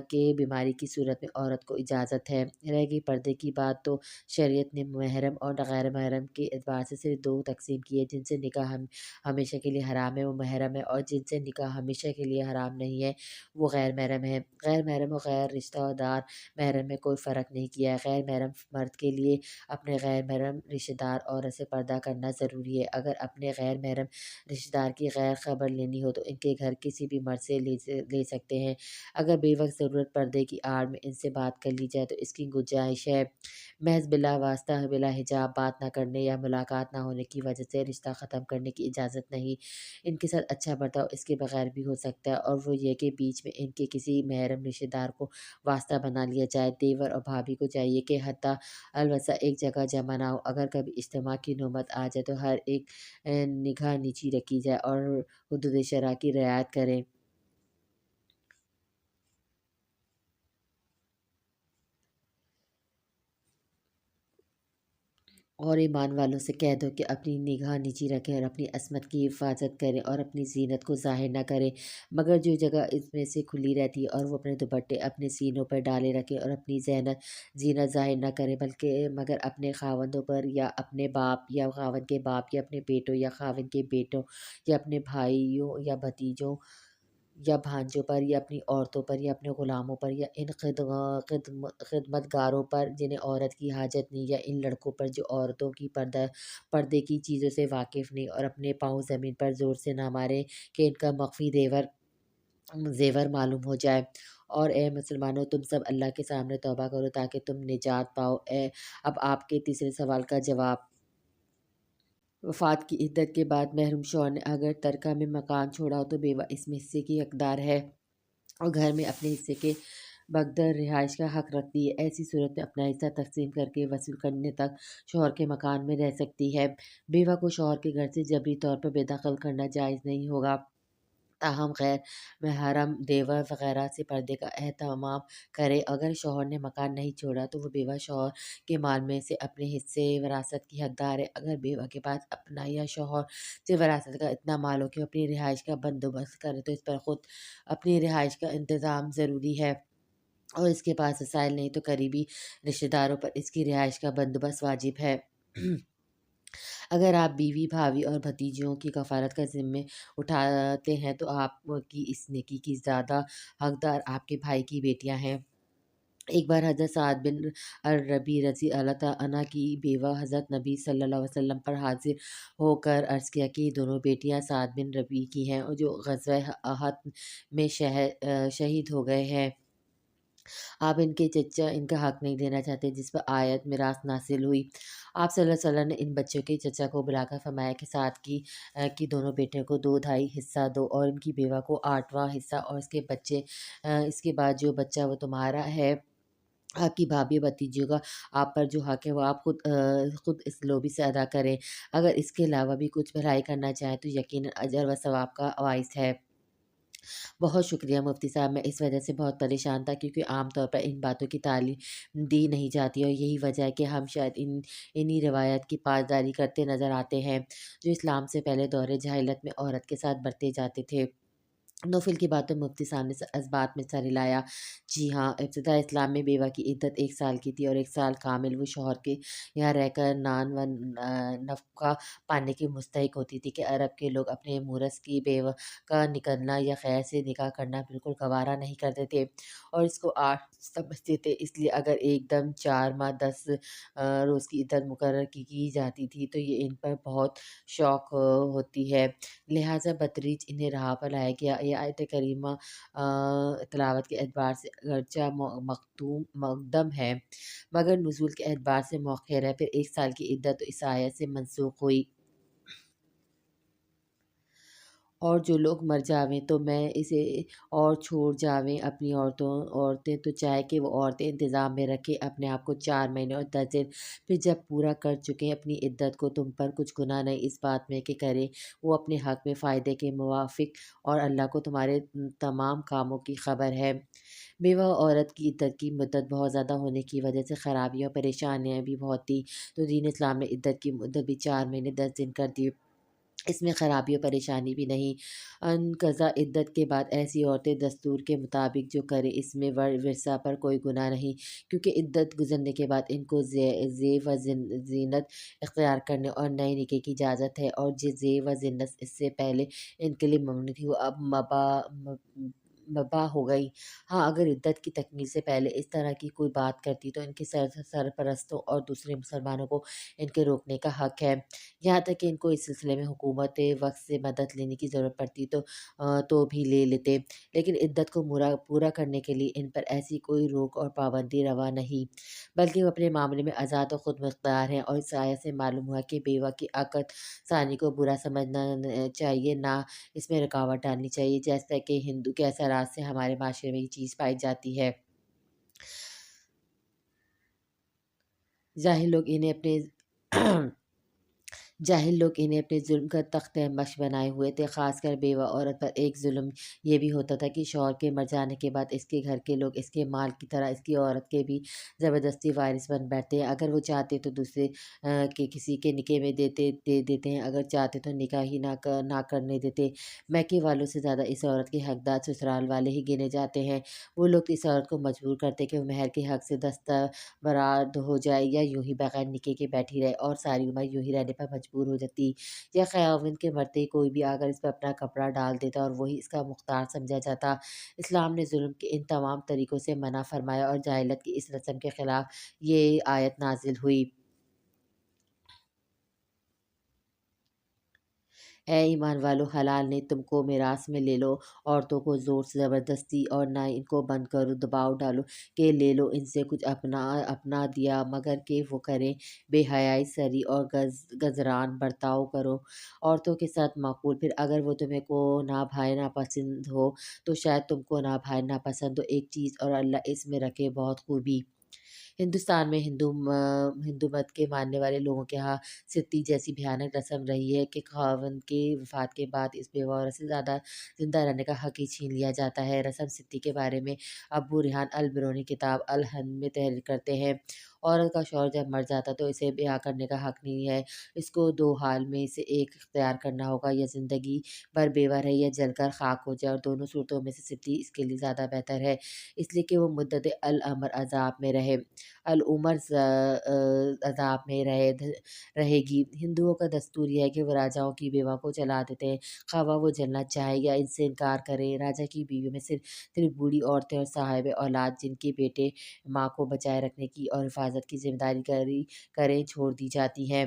کہ بیماری کی صورت میں عورت کو اجازت ہے۔ رہ گئی پردے کی بات تو شریعت نے محرم اور غیر محرم کے اعتبار سے صرف 2 تقسیم کی ہے۔ جن سے نکاح ہمیشہ کے لیے حرام ہے وہ محرم ہے، اور جن سے نکاح ہمیشہ کے لیے حرام نہیں ہے وہ غیر محرم ہے۔ غیر محرم و غیر رشتہ دار محرم میں کوئی فرق نہیں کیا ہے۔ غیر محرم مرد کے لیے اپنے غیر محرم رشتہ دار عورت سے پردہ کرنا ضروری ہے۔ اگر اپنے غیر محرم رشتہ دار کی غیر خبر لینی ہو تو ان کے گھر کسی بھی مرد سے لے سکتے ہیں۔ اگر بے وقت ضرورت پردے کی آڑ میں ان سے بات کر لی جائے تو اس کی گنجائش ہے۔ محض بلا واسطہ بلا حجاب بات نہ کرنے یا ملاقات نہ ہونے کی وجہ سے رشتہ ختم کرنے کی اجازت نہیں۔ ان کے ساتھ اچھا برتاؤ اس کے بغیر بھی ہو سکتا ہے، اور وہ یہ کہ بیچ میں ان کے کسی محرم رشتہ دار کو واسطہ بنا لیا جائے۔ دیور اور بھابھی کو چاہیے کہ حتی الوسع ایک جگہ جمع نہ ہو۔ اگر کبھی اجتماع کی نوبت آ جائے تو ہر ایک نگاہ نیچی رکھی جائے اور حدود شرع کی رعایت کریں۔ اور ایمان والوں سے کہہ دو کہ اپنی نگاہ نیچی رکھیں اور اپنی عصمت کی حفاظت کریں اور اپنی زینت کو ظاہر نہ کریں، مگر جو جگہ اس میں سے کھلی رہتی ہے، اور وہ اپنے دوپٹے اپنے سینوں پر ڈالے رکھیں اور اپنی زینت ظاہر نہ کریں، مگر اپنے خاوندوں پر یا اپنے باپ یا خاوند کے باپ یا اپنے بیٹوں یا خاوند کے بیٹوں یا اپنے بھائیوں یا بھتیجوں یا بھانجوں پر یا اپنی عورتوں پر یا اپنے غلاموں پر یا ان خدمت گاروں پر جنہیں عورت کی حاجت نہیں، یا ان لڑکوں پر جو عورتوں کی پردے کی چیزوں سے واقف نہیں اور اپنے پاؤں زمین پر زور سے نہ مارے کہ ان کا مخفی زیور معلوم ہو جائے۔ اور اے مسلمانوں، تم سب اللہ کے سامنے توبہ کرو تاکہ تم نجات پاؤ۔ اب آپ کے تیسرے سوال کا جواب۔ وفات کی عدت کے بعد محروم شوہر نے اگر ترکہ میں مکان چھوڑا ہو تو بیوہ اس میں حصے کی حقدار ہے اور گھر میں اپنے حصے کے بغیر رہائش کا حق رکھتی ہے۔ ایسی صورت میں اپنا حصہ تقسیم کر کے وصول کرنے تک شوہر کے مکان میں رہ سکتی ہے۔ بیوہ کو شوہر کے گھر سے جبری طور پر بے دخل کرنا جائز نہیں ہوگا، تاہم غیر محرم دیور وغیرہ سے پردے کا اہتمام کرے۔ اگر شوہر نے مکان نہیں چھوڑا تو وہ بیوہ شوہر کے مال میں سے اپنے حصے وراثت کی حقدار ہے۔ اگر بیوہ کے پاس اپنا یا شوہر سے وراثت کا اتنا مال ہو کہ وہ اپنی رہائش کا بندوبست کرے تو اس پر خود اپنی رہائش کا انتظام ضروری ہے، اور اس کے پاس وسائل نہیں تو قریبی رشتہ داروں پر اس کی رہائش کا بندوبست واجب ہے۔ اگر آپ بیوی، بھابھی اور بھتیجیوں کی کفالت کا ذمہ اٹھاتے ہیں تو آپ کی اس نیکی کی زیادہ حقدار آپ کے بھائی کی بیٹیاں ہیں۔ ایک بار حضرت سعد بن الربیع رضی اللہ تعالیٰ عنہ کی بیوہ حضرت نبی صلی اللہ علیہ وسلم پر حاضر ہو کر عرض کیا کہ یہ دونوں بیٹیاں سعد بن ربیع کی ہیں اور جو غزوہ احد میں شہید ہو گئے ہیں۔ آپ ان کے چچا ان کا حق نہیں دینا چاہتے، جس پر آیت میراث نازل ہوئی۔ آپ صلی اللہ علیہ وسلم نے ان بچوں کے چچا کو بلا کر فرمایا کہ سعد کی دونوں بیٹیوں کو 2.5 حصہ دو اور ان کی بیوہ کو 8واں حصہ، اور اس کے بعد جو بچہ وہ تمہارا ہے۔ آپ کی بھابھی بھتیجیوں کا آپ پر جو حق ہے وہ آپ خود اس لوبی سے ادا کریں۔ اگر اس کے علاوہ بھی کچھ بھلائی کرنا چاہیں تو یقیناً اجر و ثواب کا باعث ہے۔ بہت شکریہ مفتی صاحب، میں اس وجہ سے بہت پریشان تھا کیونکہ عام طور پر ان باتوں کی تعلیم دی نہیں جاتی اور یہی وجہ ہے کہ ہم شاید انہی روایات کی پاسداری کرتے نظر آتے ہیں جو اسلام سے پہلے دور جاہلیت میں عورت کے ساتھ برتے جاتے تھے۔ نوفل کی باتوں مفتی صاحب نے اس بات میں سر ہلایا۔ جی ہاں، ابتدا اسلام میں بیوہ کی عدت 1 سال کی تھی اور 1 سال کامل وہ شوہر کے یہاں رہ کر نان و نفقہ پانے کی مستحق ہوتی تھی کہ عرب کے لوگ اپنے مورث کی بیوہ کا نکلنا یا غیر سے نکاح کرنا بالکل گوارا نہیں کرتے تھے اور اس کو سمجھتے تھے۔ اس لیے اگر ایک دم 4 ماہ 10 روز کی عدت مقرر کی جاتی تھی تو یہ ان پر بہت شوق ہوتی ہے، لہٰذا بتدریج انہیں راہ پر لایا گیا۔ یہ آیت کریمہ تلاوت کے اعتبار سے اگرچہ مقدم ہے مگر نزول کے اعتبار سے مؤخر ہے۔ پھر 1 سال کی عدت تو اس آیت سے منسوخ ہوئی۔ اور جو لوگ مر جاویں تو میں اسے اور چھوڑ جاویں اپنی عورتیں تو چاہے کہ وہ عورتیں انتظام میں رکھیں اپنے آپ کو 4 مہینے اور 10 دن، پھر جب پورا کر چکیں اپنی عدت کو تم پر کچھ گناہ نہیں اس بات میں کہ کریں وہ اپنے حق میں فائدے کے موافق، اور اللہ کو تمہارے تمام کاموں کی خبر ہے۔ بیوہ عورت کی عدت کی مدت بہت زیادہ ہونے کی وجہ سے خرابیاں اور پریشانیاں بھی بہت تھیں تو دین اسلام نے عدت کی مدت بھی 4 مہینے 10 دن کر دی۔ اس میں خرابی و پریشانی بھی نہیں۔ انقضاء عدت کے بعد ایسی عورتیں دستور کے مطابق جو کریں اس میں ورثہ پر کوئی گناہ نہیں، کیونکہ عدت گزرنے کے بعد ان کو زیب و زینت اختیار کرنے اور نئے نکاح کی اجازت ہے، اور جس زیب و زینت اس سے پہلے ان کے لیے ممنوع تھی وہ اب مباح ہو گئی۔ ہاں، اگر عدت کی تکمیل سے پہلے اس طرح کی کوئی بات کرتی تو ان کے سرپرستوں اور دوسرے مسلمانوں کو ان کے روکنے کا حق ہے، یہاں تک کہ ان کو اس سلسلے میں حکومت وقت سے مدد لینے کی ضرورت پڑتی تو بھی لے لیتے، لیکن عدت کو پورا کرنے کے لیے ان پر ایسی کوئی روک اور پابندی روا نہیں، بلکہ وہ اپنے معاملے میں آزاد و خود مختار ہیں۔ اور اس آیت سے معلوم ہوا کہ بیوہ کی عقد ثانی کو برا سمجھنا چاہیے، نہ اس میں رکاوٹ ڈالنی چاہیے، جیسا کہ ہندو کے اثرات سے ہمارے معاشرے میں یہ چیز پائی جاتی ہے۔ جاہل لوگ انہیں اپنے ظلم کا تخت مشق بنائے ہوئے تھے، خاص کر بیوہ عورت پر۔ ایک ظلم یہ بھی ہوتا تھا کہ شوہر کے مر جانے کے بعد اس کے گھر کے لوگ اس کے مال کی طرح اس کی عورت کے بھی زبردستی وارث بن بیٹھتے ہیں، اگر وہ چاہتے تو دوسرے کے کسی کے نکاح میں دے دیتے ہیں، اگر چاہتے تو نکاح ہی نہ کرنے دیتے۔ میکے والوں سے زیادہ اس عورت کے حقدار سسرال والے ہی گنے جاتے ہیں۔ وہ لوگ اس عورت کو مجبور کرتے کہ وہ مہر کے حق سے دستبرد ہو جائے یا یوں ہی بغیر نکاح کے بیٹھی رہے اور ساری عمر یوں ہی رہنے پر مجبور ہو جاتی، یا خاوند کے مرتے ہی کوئی بھی آ کر اس پہ اپنا کپڑا ڈال دیتا اور وہی اس کا مختار سمجھا جاتا۔ اسلام نے ظلم کے ان تمام طریقوں سے منع فرمایا اور جاہلیت کی اس رسم کے خلاف یہ آیت نازل ہوئی۔ اے ایمان والو، حلال نے تم کو میراث میں لے لو، عورتوں کو زور سے زبردستی اور نہ ان کو بند کرو، دباؤ ڈالو کہ لے لو ان سے کچھ اپنا دیا، مگر کہ وہ کریں بے حیائی، سری اور گزران برتاؤ کرو عورتوں کے ساتھ معقول۔ پھر اگر وہ تمہیں کو نہ بھائی نہ پسند ہو تو شاید تم کو نہ بھائی نہ پسند ہو، ایک چیز اور اللہ اس میں رکھے بہت خوبی۔ ہندوستان میں ہندو مت کے ماننے والے لوگوں کے ہاں ستی جیسی بھیانک رسم رہی ہے کہ خاوند کے وفات کے بعد اس بیوہ عورت سے زیادہ زندہ رہنے کا حق ہی چھین لیا جاتا ہے۔ رسم ستی کے بارے میں ابو ریحان البرونی کتاب الہند میں تحریر کرتے ہیں، عورت کا شوہر جب مر جاتا تو اسے بیاہ کرنے کا حق نہیں ہے، اس کو دو حال میں سے ایک اختیار کرنا ہوگا، یا زندگی بھر بیوہ رہے یا جل کر خاک ہو جائے، اور دونوں صورتوں میں سے ستی اس کے لیے زیادہ بہتر ہے، اس لیے کہ وہ مدت العمر عذاب میں رہے، العمر عذاب میں رہے گی۔ ہندوؤں کا دستور یہ ہے کہ وہ راجاؤں کی بیوہ کو جلا دیتے ہیں، خواہ وہ جلنا چاہے یا ان سے انکار کرے۔ راجا کی بیویوں میں صرف بوڑھی عورتیں اور صاحب اولاد جن کے بیٹے ماں کو بچائے رکھنے کی اور حفاظت کی ذمہ داری کریں چھوڑ دی جاتی ہیں۔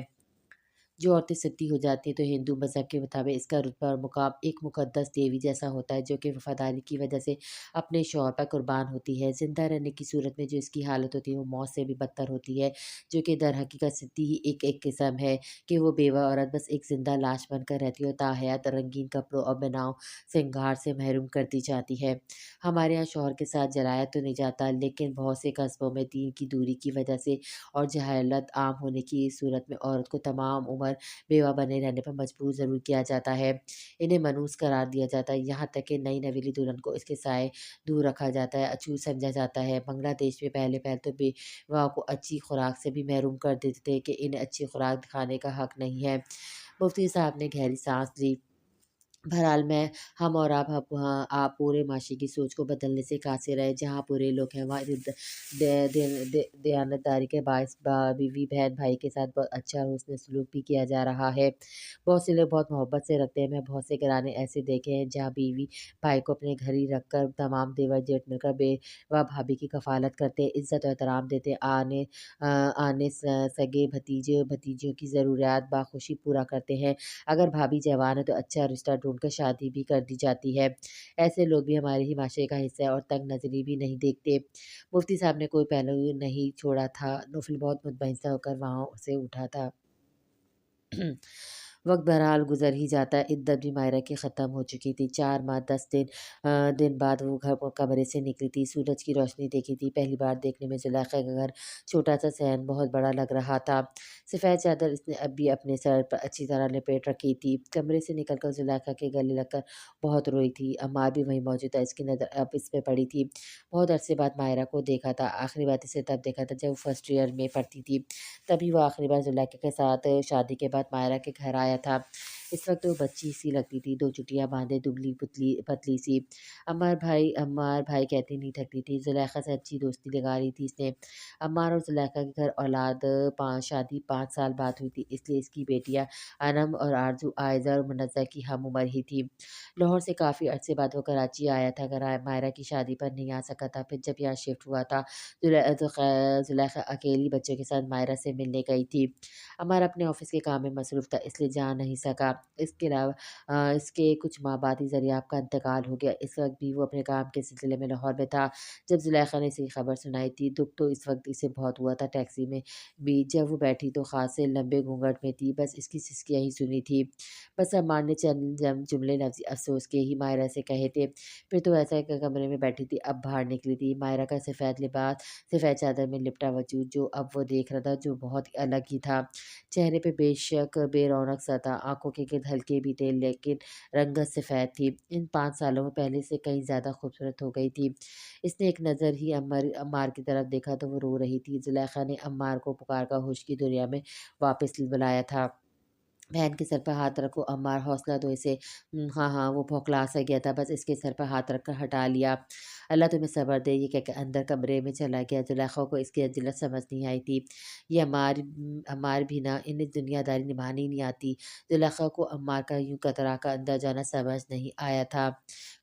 جو عورتیں ستی ہو جاتی ہیں تو ہندو مذہب کے مطابق اس کا رتبہ اور مقام ایک مقدس دیوی جیسا ہوتا ہے، جو کہ وفاداری کی وجہ سے اپنے شوہر پر قربان ہوتی ہے۔ زندہ رہنے کی صورت میں جو اس کی حالت ہوتی ہے وہ موت سے بھی بدتر ہوتی ہے، جو کہ در حقیقت ستی ہی ایک قسم ہے کہ وہ بیوہ عورت بس ایک زندہ لاش بن کر رہتی ہے اور تاحیات رنگین کپڑوں اور بناؤ سنگھار سے محروم کر دی جاتی ہے۔ ہمارے یہاں شوہر کے ساتھ جلایا تو نہیں جاتا، لیکن بہت سے قصبوں میں دین کی دوری کی وجہ سے اور جہالت عام ہونے کی صورت میں عورت کو تمام عمر بیوہ بنے رہنے پر مجبور ضرور کیا جاتا ہے، انہیں منحوس قرار دیا جاتا ہے، یہاں تک کہ نئی نویلی دلہن کو اس کے سائے دور رکھا جاتا ہے، اچھوت سمجھا جاتا ہے۔ بنگلہ دیش میں پہلے تو بیوہ کو اچھی خوراک سے بھی محروم کر دیتے تھے کہ انہیں اچھی خوراک کھانے کا حق نہیں ہے۔ مفتی صاحب نے گہری سانس لی۔ بہرحال ہم اور آپ پورے معاشرے کی سوچ کو بدلنے سے قاصر ہے۔ جہاں پورے لوگ ہیں وہاں دیانتداری کے باعث بیوی بہن بھائی کے ساتھ بہت اچھا اور حسن سلوک بھی کیا جا رہا ہے۔ بہت سے لوگ بہت محبت سے رکھتے ہیں۔ میں بہت سے گھرانے ایسے دیکھے ہیں جہاں بیوی بھائی کو اپنے گھر ہی رکھ کر تمام دیور جیٹھ مل کر بیوہ بھابھی کی کفالت کرتے ہیں، عزت و احترام دیتے ہیں، آنے سگے بھتیجے بھتیجیوں کی ضروریات بخوشی پورا کرتے ہیں۔ اگر بھابھی جوان ہے تو اچھا رشتہ ڈھونڈ کر شادی بھی کر دی جاتی ہے۔ ایسے لوگ بھی ہمارے ہی معاشرے کا حصہ ہے اور تنگ نظری بھی نہیں دیکھتے۔ مفتی صاحب نے کوئی پہلو نہیں چھوڑا تھا۔ نوفل بہت مطمئن سا ہو کر وہاں سے اٹھا تھا۔ وقت بہرحال گزر ہی جاتا ہے۔ عدت بھی ماہرہ کی ختم ہو چکی تھی۔ 4 ماہ 10 دن بعد وہ کمرے سے نکلی تھی، سورج کی روشنی دیکھی تھی۔ پہلی بار دیکھنے میں زلیخا کا گھر چھوٹا سا صحن بہت بڑا لگ رہا تھا۔ سفید چادر اس نے اب بھی اپنے سر پر اچھی طرح لپیٹ رکھی تھی۔ کمرے سے نکل کر زلیخا کے گلے لگ کر بہت روئی تھی۔ عمار بھی وہیں موجود تھا، اس کی نظر اب اس پہ پڑی تھی۔ بہت عرصے بعد ماہرہ کو دیکھا تھا، آخری بار اسے تب دیکھا تھا جب وہ فرسٹ ایئر میں پڑھتی تھی، تبھی وہ آخری بار زلیخا کے ساتھ شادی کے بعد ماہرہ کے گھر آیا تھا۔ اس وقت وہ بچی سی لگتی تھی، 2 چٹیاں باندھے، دبلی پتلی سی۔ عمار بھائی کہتی نہیں تھکتی تھی، زلیخا سے اچھی دوستی لگا لی تھی اس نے۔ عمار اور زلیخا کے گھر اولاد شادی 5 سال بعد ہوئی تھی، اس لیے اس کی بیٹیاں انم اور آرزو عائزہ اور منزہ کی ہم عمر ہی تھی۔ لاہور سے کافی عرصے بعد وہ کراچی آیا تھا، ماہرہ کی شادی پر نہیں آ سکا تھا۔ پھر جب یہاں شفٹ ہوا تھا زلیخا اکیلی بچوں کے ساتھ ماہرہ سے ملنے گئی تھی۔ عمار اپنے آفس کے کام میں مصروف تھا، اس لیے جا نہیں سکا۔ اس کے علاوہ اس کے کچھ ماہ بعد ہی ذریعہ کا انتقال ہو گیا۔ اس وقت بھی وہ اپنے کام کے سلسلے میں لاہور میں تھا جب زلیخا نے اسے خبر سنائی تھی۔ دکھ تو اس وقت اسے بہت ہوا تھا، ٹیکسی میں بھی جب وہ بیٹھی تو خاصے لمبے گھونگھٹ میں تھی، بس اس کی سسکیاں ہی سنی تھی۔ بس عمار نے چند جملے لفظی افسوس کے ہی ماہرہ سے کہے تھے، پھر تو ایسا کہ کمرے میں بیٹھی تھی اب باہر نکلی تھی۔ ماہرہ کا سفید لباس، سفید چادر میں لپٹا وجود جو اب وہ دیکھ رہا تھا جو بہت ہی الگ ہی تھا، چہرے پہ بے شک بے رونق سا تھا، آنکھوں کے گرد ہلکے بھی تھے لیکن رنگت سفید تھی، ان 5 سالوں میں پہلے سے کہیں زیادہ خوبصورت ہو گئی تھی۔ اس نے ایک نظر ہی عمار کی طرف دیکھا تو وہ رو رہی تھی۔ زلیخا نے عمار کو پکار کر ہوش کی دنیا میں واپس بلایا تھا۔ بہن کے سر پر ہاتھ رکھو عمار، حوصلہ دو اسے۔ ہاں وہ بھوکلا سا گیا تھا، بس اس کے سر پر ہاتھ رکھ کر ہٹا لیا۔ اللہ तुम्हें सब्र दे, ये कहकर अंदर कमरे में चला गया। जुलेखा को इसकी अजिलत समझ नहीं आई थी। ये अम्मार भी ना, इन्हें दुनियादारी निभानी नहीं आती। जुलेखा को अम्मार का यूं कतरा का अंदर जाना समझ नहीं आया था।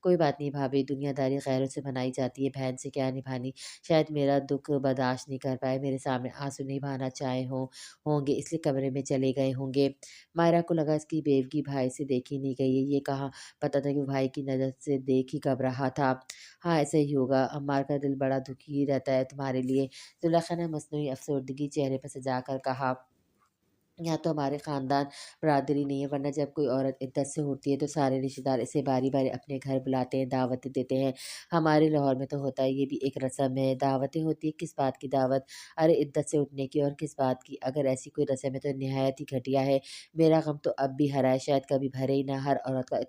कोई बात नहीं भाभी, दुनियादारी गैरों से बनाई जाती है, बहन से क्या निभानी। शायद मेरा दुख बर्दाश्त नहीं कर पाए, मेरे सामने आंसू नहीं बहाना चाहे होंगे, इसलिए कमरे में चले गए होंगे। मायरा को लगा इसकी बेवगी भाई से देखी नहीं गई है। ये कहाँ पता था कि वो भाई की नज़र से देख ही कब रहा था। हाँ, ऐसा ही होगा। अम्मार का दिल बड़ा दुखी रहता है तुम्हारे लिए। जुलेखा ने मस्नूई अफसरदगी चेहरे पर सजा कर कहा। यहाँ तो हमारे ख़ानदान बरादरी नहीं है, वरना जब कोई औरत इद्दत से होती है तो सारे रिश्तेदार इसे बारी-बारी अपने घर बुलाते हैं, दावतें देते हैं। हमारे लाहौर में तो होता है, ये भी एक रस्म है। दावतें होती हैं, किस बात की दावत? अरे इद्दत से उठने की, और किस बात की? अगर ऐसी कोई रस्म है तो निहायत ही घटिया है। मेरा गम तो अब भी हरा है, शायद कभी भरे ही ना। हर औरत का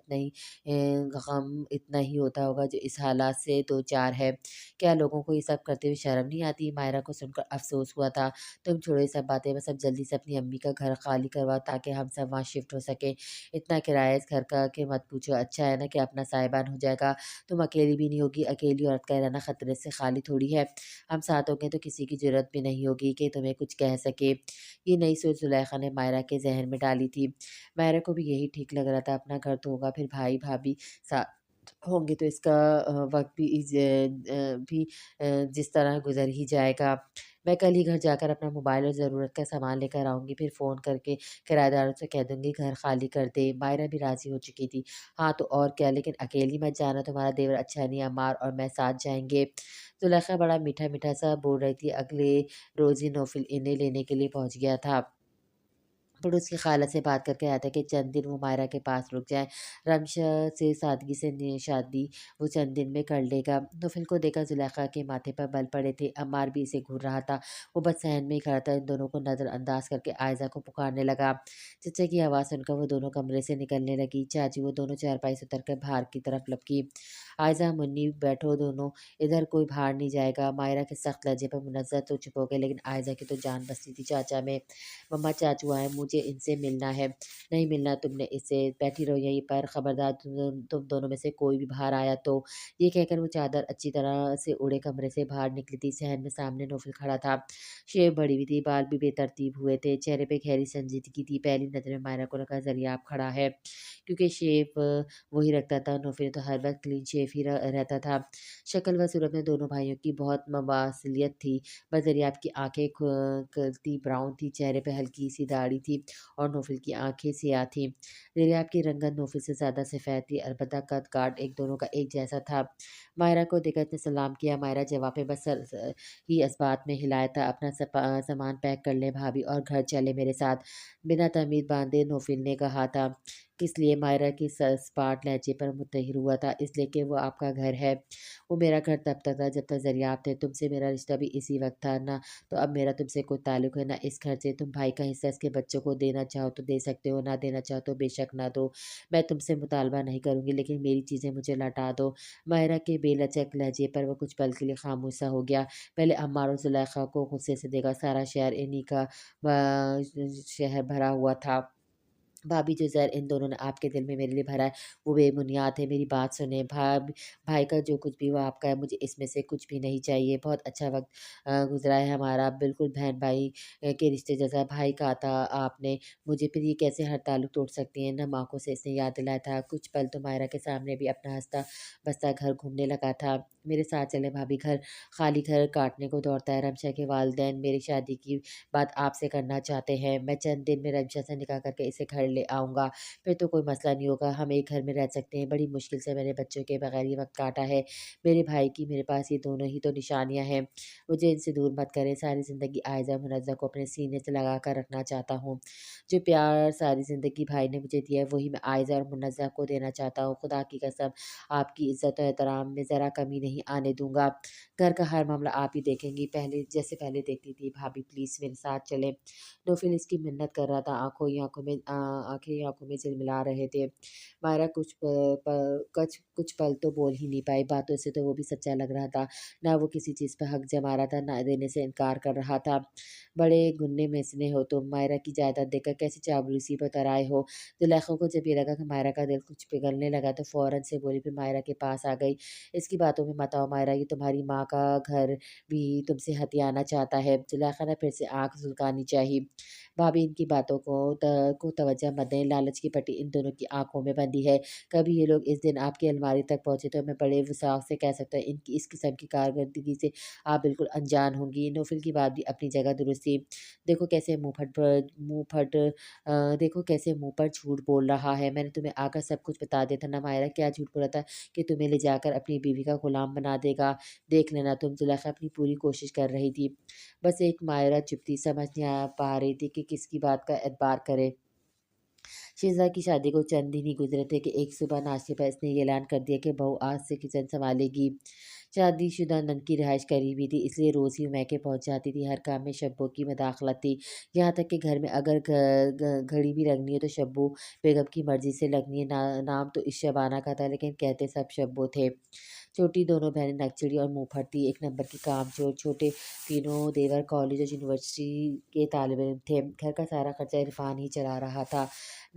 गम इतना ही होता होगा जो इस हालात से दो चार है। क्या लोगों को ये सब करते हुए शर्म नहीं आती? मायरा को सुनकर अफ़सोस हुआ था। तुम छोड़ो ये सब बातें, बस अब जल्दी से अपनी अम्मी का घर खाली करवाओ ताकि हम सब वहाँ शिफ्ट हो सकें। इतना किराया इस घर का कि मत पूछो। अच्छा है ना कि अपना साहिबान हो जाएगा, तुम अकेली भी नहीं होगी। अकेली औरत का रहना खतरे से खाली थोड़ी है। हम साथ होंगे तो किसी की ज़रूरत भी नहीं होगी कि तुम्हें कुछ कह सके। ये नई सोच ज़ुलेखा ने मायरा के ज़हन में डाली थी। मायरा को भी यही ठीक लग रहा था, अपना घर तो होगा, फिर भाई भाभी साथ होंगे तो इसका वक़्त भी जिस तरह गुज़र ही जाएगा। मैं कल ही घर जाकर अपना मोबाइल और ज़रूरत का सामान लेकर आऊँगी, फिर फ़ोन करके किराएदारों से कह दूँगी घर खाली कर दें। मायरा भी राज़ी हो चुकी थी। हाँ, तो और क्या, लेकिन अकेली मत जाना, तुम्हारा देवर अच्छा नहीं है, अम्मार और मैं साथ जाएँगे। ज़ुलेखा बड़ा मीठा-मीठा सा बोल रही थी। अगले रोज़ ही नौफ़िल इन्हें लेने के लिए पहुँच गया था। फिर उसकी खाला से बात करके आया था कि चंद दिन वो मायरा के पास रुक जाए। रमशा से सादगी से शादी वो चंद दिन में कर लेगा। नौफिल को देखा जुलेखा के माथे पर बल पड़े थे। अम्मार भी इसे घूर रहा था। वो बस सहन में ही खड़ा था। इन दोनों को नज़रअंदाज करके आयज़ा को पुकारने लगा। चचा की आवाज़ सुनकर वो दोनों कमरे से निकलने लगी। चाची वो दोनों चारपाई से उतर कर बाहर की तरफ लपकी। आयज़ा, मुन्नी बैठो दोनों, इधर कोई बाहर नहीं जाएगा। मायरा के सख्त लहजे पर मुनज़्ज़र तो चुप हो गए, लेकिन आयज़ा की तो जान बसती थी चाचा में। मम्मा चाचू आए, मुझे इनसे मिलना है। नहीं मिलना तुमने इससे, बैठी रहो यहीं पर, खबरदार तुम दोनों में से कोई भी बाहर आया तो। ये कहकर वो चादर अच्छी तरह से उड़े कमरे से बाहर निकली थी। सहन में सामने नौफिल खड़ा था। शेव बड़ी हुई थी, बाल भी बेतरतीब हुए थे, चेहरे पे गहरी संजीदगी थी। पहली नज़र में मायरा को लगा ज़रियाब खड़ा है, क्योंकि शेव वही रखता था। नौफिल तो हर वक्त क्लीन शेव ही रहता था। शक्ल व सूरत में दोनों भाइयों की बहुत मवासलियत थी। बस दरियाब की आँखें खलती ब्राउन थी, चेहरे पे हल्की सी दाढ़ी थी और नौफिल की आँखें सियाह थीं। दरियाब की रंगत नौफिल से ज़्यादा सफ़ेद थी, अलबत्ता कद-काठ एक दोनों का एक जैसा था। मायरा को देखकर उसने सलाम किया। मायरा जवाब में बस सर ही इस्बात में हिलाया था। अपना सामान पैक कर लें भाभी और घर चलें मेरे साथ। बिना तमीज़ बांधे नौफिल ने कहा था। किस लिए? मायरा की सपाट लहजे पर मुतहिर हुआ था। इसलिए कि वो आपका घर है। वो मेरा घर तब तक था जब तक ज़रियाब थे। तुमसे मेरा रिश्ता भी इसी वक्त था ना, तो अब मेरा तुमसे कोई ताल्लुक है ना इस घर से। तुम भाई का हिस्सा इसके बच्चों को देना चाहो तो दे सकते हो, ना देना चाहो तो बेशक ना दो। मैं तुमसे मुतालबा नहीं करूँगी, लेकिन मेरी चीज़ें मुझे लौटा दो। माहिरा के बेलचक लहजे पर वो कुछ पल के लिए खामोश सा हो गया। पहले अम्मार और ज़ुलेखा को गुस्से से देखा। सारा शहर इन्हीं का शहर भरा हुआ था। भाभी जो ज़हर इन दोनों ने आपके दिल में मेरे लिए भरा है, वो बेबुनियाद है। मेरी बात सुनें। भाई का जो कुछ भी वो आपका है, मुझे इसमें से कुछ भी नहीं चाहिए। बहुत अच्छा वक़्त गुज़रा है हमारा, बिल्कुल बहन-भाई के रिश्ते जैसा। भाई कहा था आपने मुझे, फिर ये कैसे हर ताल्लुक तोड़ सकती हैं? नम आँखों से इसने याद दिलाया था। कुछ पल तो मायरा के सामने भी अपना हँसता-बसता घर घूमने लगा था। मेरे साथ चलें भाभी, खाली घर काटने को दौड़ता है। रमशा के वालिदैन मेरी शादी की बात आपसे करना चाहते हैं। मैं चंद दिन में रमशा से निकाह करके इसे घर ले आऊँगा, फिर तो कोई मसला नहीं होगा। हम एक घर में रह सकते हैं। बड़ी मुश्किल से मैंने बच्चों के बगैर ये वक़्त काटा है। मेरे भाई की मेरे पास ये दोनों ही तो निशानियाँ हैं। मुझे इनसे दूर मत करें। सारी ज़िंदगी आइज़ा मुनज़्ज़ा को अपने सीने से लगा कर रखना चाहता हूँ। जो प्यार सारी ज़िंदगी भाई ने मुझे दिया है, वही मैं आइज़ा और मुनज़्ज़ा को देना चाहता हूँ। खुदा की कसम, आपकी इज़्ज़त और एहतराम में ज़रा कमी नहीं आने दूँगा। घर का हर मामला आप ही देखेंगी, पहले देखती थी। भाभी प्लीज़ मेरे साथ चलें। नौफ़िल इसकी मिन्नत कर रहा था। आँखों ही आँखों में आँखें आँखों में झिलमिला रहे थे। मायरा कुछ पल तो बोल ही नहीं पाई, बातों से तो वो भी सच्चा लग रहा था। ना वो किसी चीज़ पे हक जमा रहा था, ना देने से इनकार कर रहा था। बड़े गुन्ने में इसने हो तुम, मायरा की जायदाद देखकर कैसी चापलूसी पर आए हो। जुलेखा को जब ये लगा कि मायरा का दिल कुछ पिघलने लगा तो फ़ौरन से बोली, फिर मायरा के पास आ गई। इसकी बातों में मत आओ मायरा, ये तुम्हारी माँ का घर भी तुमसे हथियाना चाहता है। जुलेखा ने फिर से आँख सुलगानी चाही। भाभी इनकी बातों को तवज्जो मत दें, लालच की पट्टी इन दोनों की आँखों में बंधी है। कभी ये लोग इस दिन आपकी अलमारी तक पहुँचे तो मैं बड़े विश्वास से कह सकता हूँ इनकी इस किस्म की कारकर्दगी से आप बिल्कुल अनजान होंगी। नौफिल की बात भी अपनी जगह दुरुस्त थी। देखो कैसे देखो कैसे मुँह पर झूठ बोल रहा है। मैंने तुम्हें आकर सब कुछ बता दिया था ना मायरा, क्या झूठ बोला था कि तुम्हें ले जाकर अपनी बीवी का गुलाम बना देगा। देख लेना तुम। जुलेखा अपनी पूरी कोशिश कर रही थी। बस एक मायरा चुप थी, समझ नहीं आ पा रही थी कि किसकी बात का एतबार करे। शीज़ा की शादी को चंद दिन ही गुजरे थे कि एक सुबह नाश्ते पर इसने ये ऐलान कर दिया कि बहू आज से किचन संभालेगी। शादीशुदा नंद की रिहाइश करीब ही थी, इसलिए रोज़ ही मैके पहुंच जाती थी। हर काम में शब्बो की मदाखलत थी। यहाँ तक कि घर में अगर घड़ी भी लगनी है तो शब्बो बेगम की मर्जी से लगनी है। नाम तो इस शबाना का था, लेकिन कहते सब शब्बो थे। छोटी दोनों बहनें नकचड़ी और मुंहफट थी, एक नंबर की कामचोर। छोटे तीनों देवर कॉलेज और यूनिवर्सिटी के तालिब इल्म थे। घर का सारा खर्चा इरफान ही चला रहा था।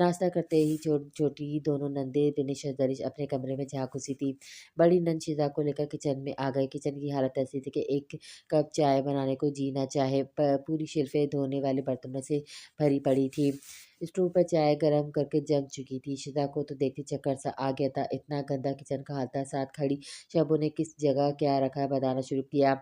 नाश्ता करते ही छोटी दोनों नंदे बिनिश और दरिश अपने कमरे में जा घुसी थी। बड़ी नंद शिजा को लेकर किचन में आ गई। किचन की हालत ऐसी थी कि एक कप चाय बनाने को जी ना चाहे। पूरी शिल्फें धोने वाले बर्तनों से भरी पड़ी थी। स्टोव पर चाय गरम करके जम चुकी थी। शिजा को तो देखते चक्कर सा आ गया था, इतना गंदा किचन का हाल था। साथ खड़ी शबो ने किस जगह क्या रखा है बताना शुरू किया।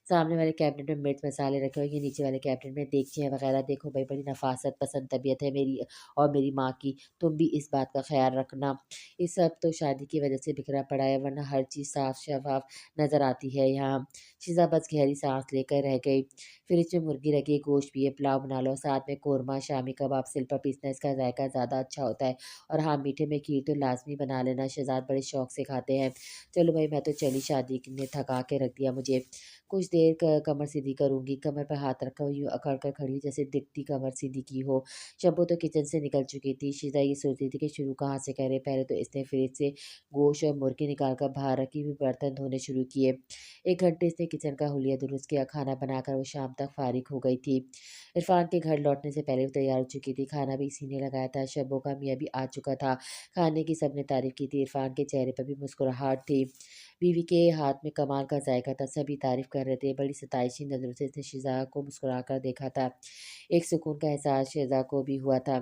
सामने वाले कैबिनेट में मिर्च मसाले रखे हुए, ये नीचे वाले कैबिनेट में देगचियाँ वगैरह। देखो भाई, बड़ी नफासत पसंद तबीयत है मेरी और मेरी माँ की, तुम भी इस बात का ख्याल रखना। ये सब तो शादी की वजह से बिखरा पड़ा है, वरना हर चीज़ साफ शफाफ नज़र आती है यहाँ। शिजा बस गहरी सांस लेकर रह गई। फ्रिज में मुर्गी रखी है, गोश्त भी है, पुलाव बना लो, साथ में कौरमा शामी कबाब सिल पर पीसना, इसका जायका ज़्यादा अच्छा होता है। और हाँ, मीठे में खीर तो लाजमी बना लेना, शहजाद बड़े शौक से खाते हैं। चलो भाई, मैं तो चली, शादी ने थका के रख दिया मुझे। कुछ देर कमर सीधी करूंगी। कमर पर हाथ रखा हुआ यूं अकड़ कर खड़ी जैसे दिखती कमर सीधी की हो। शब्बो तो किचन से निकल चुकी थी। शीजा ये सोचती थी कि शुरू कहाँ से करे। पहले तो इसने फ्रिज से गोश्त और मुर्गी निकालकर बाहर रखी, भी बर्तन धोने शुरू किए। 1 घंटे इसने किचन का हुलिया दुरुस्त किया। खाना बनाकर वो शाम तक फारिग हो गई थी। इरफान के घर लौटने से पहले वो तैयार हो चुकी थी। खाना भी इसी ने लगाया था। शब्बो का मियाँ भी आ चुका था। खाने की सबने तारीफ की थी। इरफान के चेहरे पर भी मुस्कुराहट थी। बीवी के हाथ में कमाल का जायका था, सभी तारीफ कर रहे थे। बड़ी सताइशी नज़रों से इसने शिजा को मुस्कुरा कर देखा था। एक सुकून का एहसास शिजा को भी हुआ था।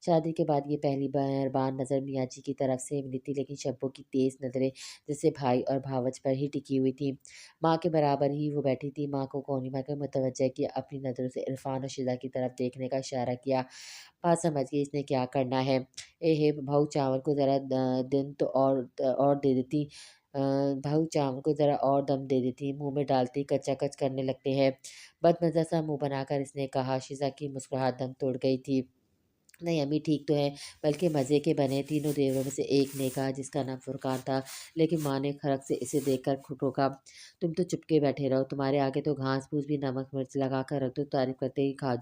शादी के बाद ये पहली मेहरबान नज़र मियाँ जी की तरफ से मिली थी, लेकिन शब्बो की तेज़ नज़रें जैसे भाई और भावज पर ही टिकी हुई थी। माँ के बराबर ही वो बैठी थी। माँ को कोने में कर मुतवज्जह किया, अपनी नज़रों से इरफान और शिजा की तरफ देखने का इशारा किया। बात समझ गई इसने क्या करना है। ए हे भाऊ, चावल को ज़रा दिन तो और दे देती। भाऊ, चावल को ज़रा और दम दे देती, मुँह में डालते ही कच्चा-कच करने लगते हैं। बदमज़ा सा मुँह बनाकर इसने कहा। शीज़ा की मुस्कुराहट दम तोड़ गई थी। नहीं अम्मी, ठीक तो है, बल्कि मज़े के बने। तीनों देवरों में से एक ने कहा, जिसका नाम फुरकान था, लेकिन माँ ने खड़क से इसे देखकर टोका। तुम तो चुपके बैठे रहो, तुम्हारे आगे तो घास फूस भी नमक मिर्च लगा कर रख दो, तारीफ करते ही खा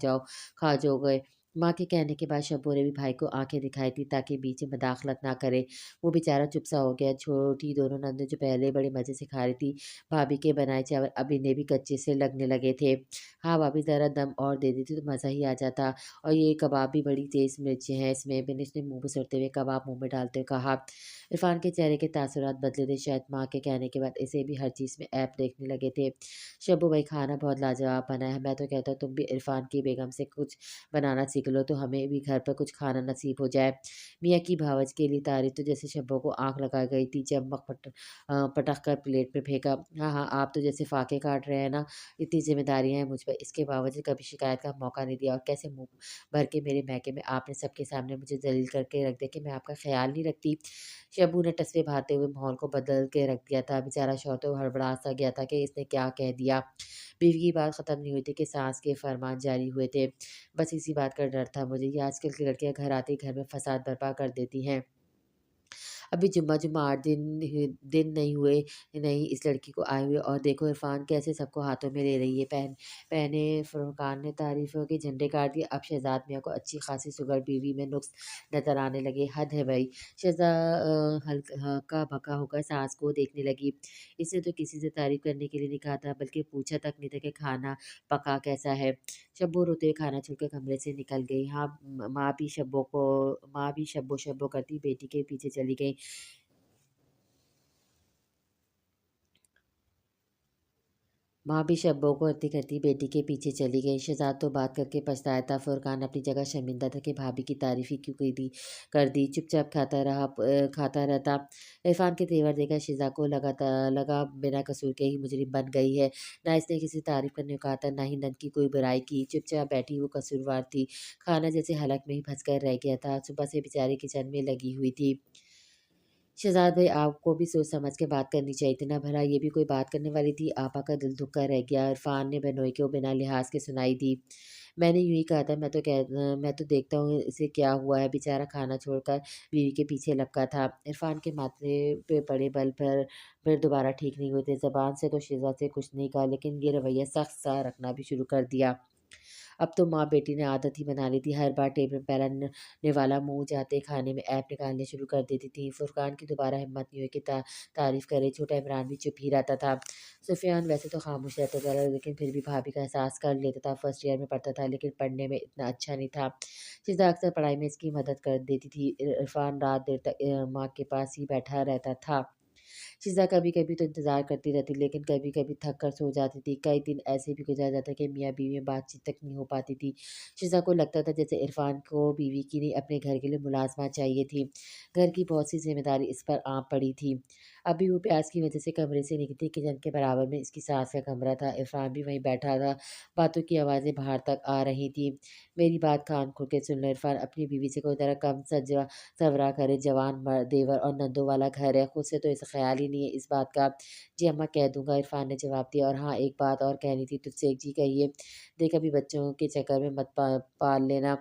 जाओगे। माँ के कहने के बाद शब्बो ने भी भाई को आंखें दिखाई थी ताकि बीच में मदाखलत ना करे। वो बेचारा चुप सा हो गया। छोटी दोनों नंदे जो पहले बड़े मज़े से खा रही थी भाभी के बनाए चावल, अब इन्हें भी कच्चे से लगने लगे थे। हाँ भाभी, ज़रा दम और दे देती तो मज़ा ही आ जाता। और ये कबाब भी बड़ी तेज़ मिर्चें हैं इसमें। बिनिश ने मुँह बसरते हुए कबाब मुँह में डालते हुए कहा। इरफान के चेहरे के तासुरात बदले थे। शायद माँ के कहने के बाद इसे भी हर चीज़ में ऐब देखने लगे थे। शब्बू भाई, खाना बहुत लाजवाब बना है। मैं तो कहता हूँ तुम भी इरफान की बेगम से कुछ बनाना सीख लो, तो हमें भी घर पर कुछ खाना नसीब हो जाए। मियाँ की भावज के लिए तारीफ तो जैसे शब्बो को आँख लगा गई थी। चम्मक पटक कर प्लेट पे फेंका। हाँ हाँ, आप तो जैसे फाके काट रहे हैं ना, इतनी जिम्मेदारियाँ हैं मुझ पर, इसके बावजूद कभी शिकायत का मौका नहीं दिया। और कैसे मुँह भर के मेरे मैके में आपने सबके सामने मुझे ज़लील करके रख दिया कि मैं आपका ख़्याल नहीं रखती। शब्बू ने टसवे बहाते हुए माहौल को बदल के रख दिया था। बेचारा शौहर तो हड़बड़ा सा गया था कि इसने क्या कह दिया। बीवी की बात ख़त्म नहीं हुई थी कि सास के फरमान जारी हुए थे। बस इसी बात का डर था मुझे। ये आजकल की लड़कियां घर आते ही घर में फसाद बर्पा कर देती हैं। अभी जुम्मा जुम्मा 8 दिन नहीं हुए नहीं इस लड़की को आए हुए, और देखो इरफान कैसे सबको हाथों में ले रही है। पहने फुरकान ने तारीफ़ों के झंडे गाड़ दिए। अब शहज़ाद मियाँ को अच्छी खासी सुगर बीवी में नुक्स नज़र आने लगे। हद है भई। शहज़ा हक्का-बक्का होकर सास को देखने लगी। इसने तो किसी से तारीफ़ करने के लिए नहीं कहा था, बल्कि पूछा तक नहीं था कि खाना पका कैसा है। शब्बो रोते हुए खाना छोड़कर कमरे से निकल गई। हाँ, माँ भी शब्बो-शब्बो करती बेटी के पीछे चली गई। माँ भी शब्बों को करती-करती बेटी के पीछे चली गई। शहज़ाद तो बात करके पछताया था। फुरकान अपनी जगह शर्मिंदा था कि भाभी की तारीफ़ ही क्यों कर दी। चुपचाप खाता रहता। इरफ़ान के तेवर देखकर शहज़ाद को लगा बिना कसूर के ही मुजरिम बन गई है। ना इसने किसी से तारीफ़ करने को कहा था, ना ही नंद की कोई बुराई की। चुपचाप बैठी वो कसूरवार थी। खाना जैसे हलक में ही फँस कर रह गया था। सुबह से बेचारी किचन में लगी हुई थी। शहज़ाद भाई, आपको भी सोच समझ के बात करनी चाहिए थी ना, भला ये भी कोई बात करने वाली थी। आपा का दिल दुखा रह गया। इरफान ने बहनोई को बिना लिहाज के सुनाई दी। मैंने यूं ही कहा था, मैं तो देखता हूँ इसे क्या हुआ है। बेचारा खाना छोड़कर बीवी के पीछे लपका था। इरफान के माथे पे पड़े बल पर फिर दोबारा ठीक नहीं हुए थे। जबान से तो शहज़ाद से कुछ नहीं कहा, लेकिन ये रवैया सख्त सा रखना भी शुरू कर दिया। अब तो माँ बेटी ने आदत ही बना ली थी। हर बार टेबल पे पहला निवाला मुँह जाते खाने में ऐप निकालने शुरू कर देती थी। फुरकान की दोबारा हिम्मत नहीं हुई कि तारीफ़ करे। छोटा इमरान भी चुप ही रहता था। सुफियान वैसे तो खामोश रहता था, लेकिन फिर भी भाभी का एहसास कर लेता था। फर्स्ट ईयर में पढ़ता था, लेकिन पढ़ने में इतना अच्छा नहीं था। शीज़ा अक्सर पढ़ाई में इसकी मदद कर देती थी। इरफान रात देर तक माँ के पास ही बैठा रहता था। शीज़ा कभी-कभी तो इंतज़ार करती रहती, लेकिन कभी-कभी थक कर सो जाती थी। कई दिन ऐसे भी गुज़र जाते कि मियाँ-बीवी में बातचीत तक नहीं हो पाती थी। शीज़ा को लगता था जैसे इरफ़ान को बीवी की नहीं, अपने घर के लिए मुलाज़िमत चाहिए थी। घर की बहुत सी ज़िम्मेदारी इस पर आ पड़ी थी। अभी वो प्यास की वजह से कमरे से निकली। किचन के बराबर में इसकी सास का कमरा था। इरफ़ान भी वहीं बैठा था। बातों की आवाज़ें बाहर तक आ रही थीं। मेरी बात कान खोल के सुन लो इरफ़ान, अपनी बीवी से कोई तरह कम सवरा करे। जवान देवर और नंदों वाला घर है। खुद से तो इसे ख़्याल ही नहीं है इस बात का। जी अम्मा, कह दूँगा, इरफ़ान ने जवाब दिया। और हाँ, एक बात और कहनी थी तुझसे। जी कहिए। देख अभी बच्चों के चक्कर में मत पाल लेना।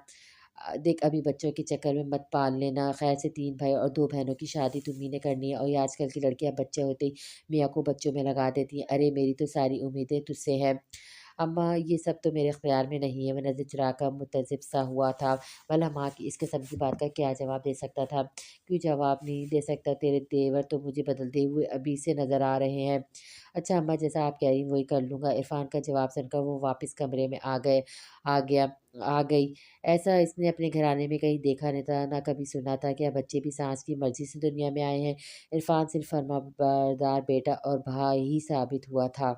देख अभी बच्चों के चक्कर में मत पाल लेना। ख़ैर से 3 भाई और 2 बहनों की शादी तुम्हीं ने करनी है, और ये आजकल की लड़कियाँ बच्चे होते ही मियाँ को बच्चों में लगा देती हैं। अरे मेरी तो सारी उम्मीदें तुझसे हैं। अम्मा, ये सब तो मेरे इख्तियार में नहीं है। मैं नज़र चुराकर मुतज़िब सा हुआ था। भला माँ की इस किस्म की बात का क्या जवाब दे सकता था? क्यों जवाब नहीं दे सकता? तेरे तेवर तो मुझे बदलते हुए अभी से नज़र आ रहे हैं। अच्छा अम्मा, जैसा आप कह रही हैं वही कर लूँगा। इरफ़ान का जवाब सुनकर वो वापस कमरे में आ गया आ गई। ऐसा इसने अपने घराने में कहीं देखा नहीं था, ना कभी सुना था। क्या बच्चे भी सास की मर्ज़ी से दुनिया में आए हैं? इरफ़ान सिर्फ़ फर्माबरदार बेटा और भाई ही साबित हुआ था।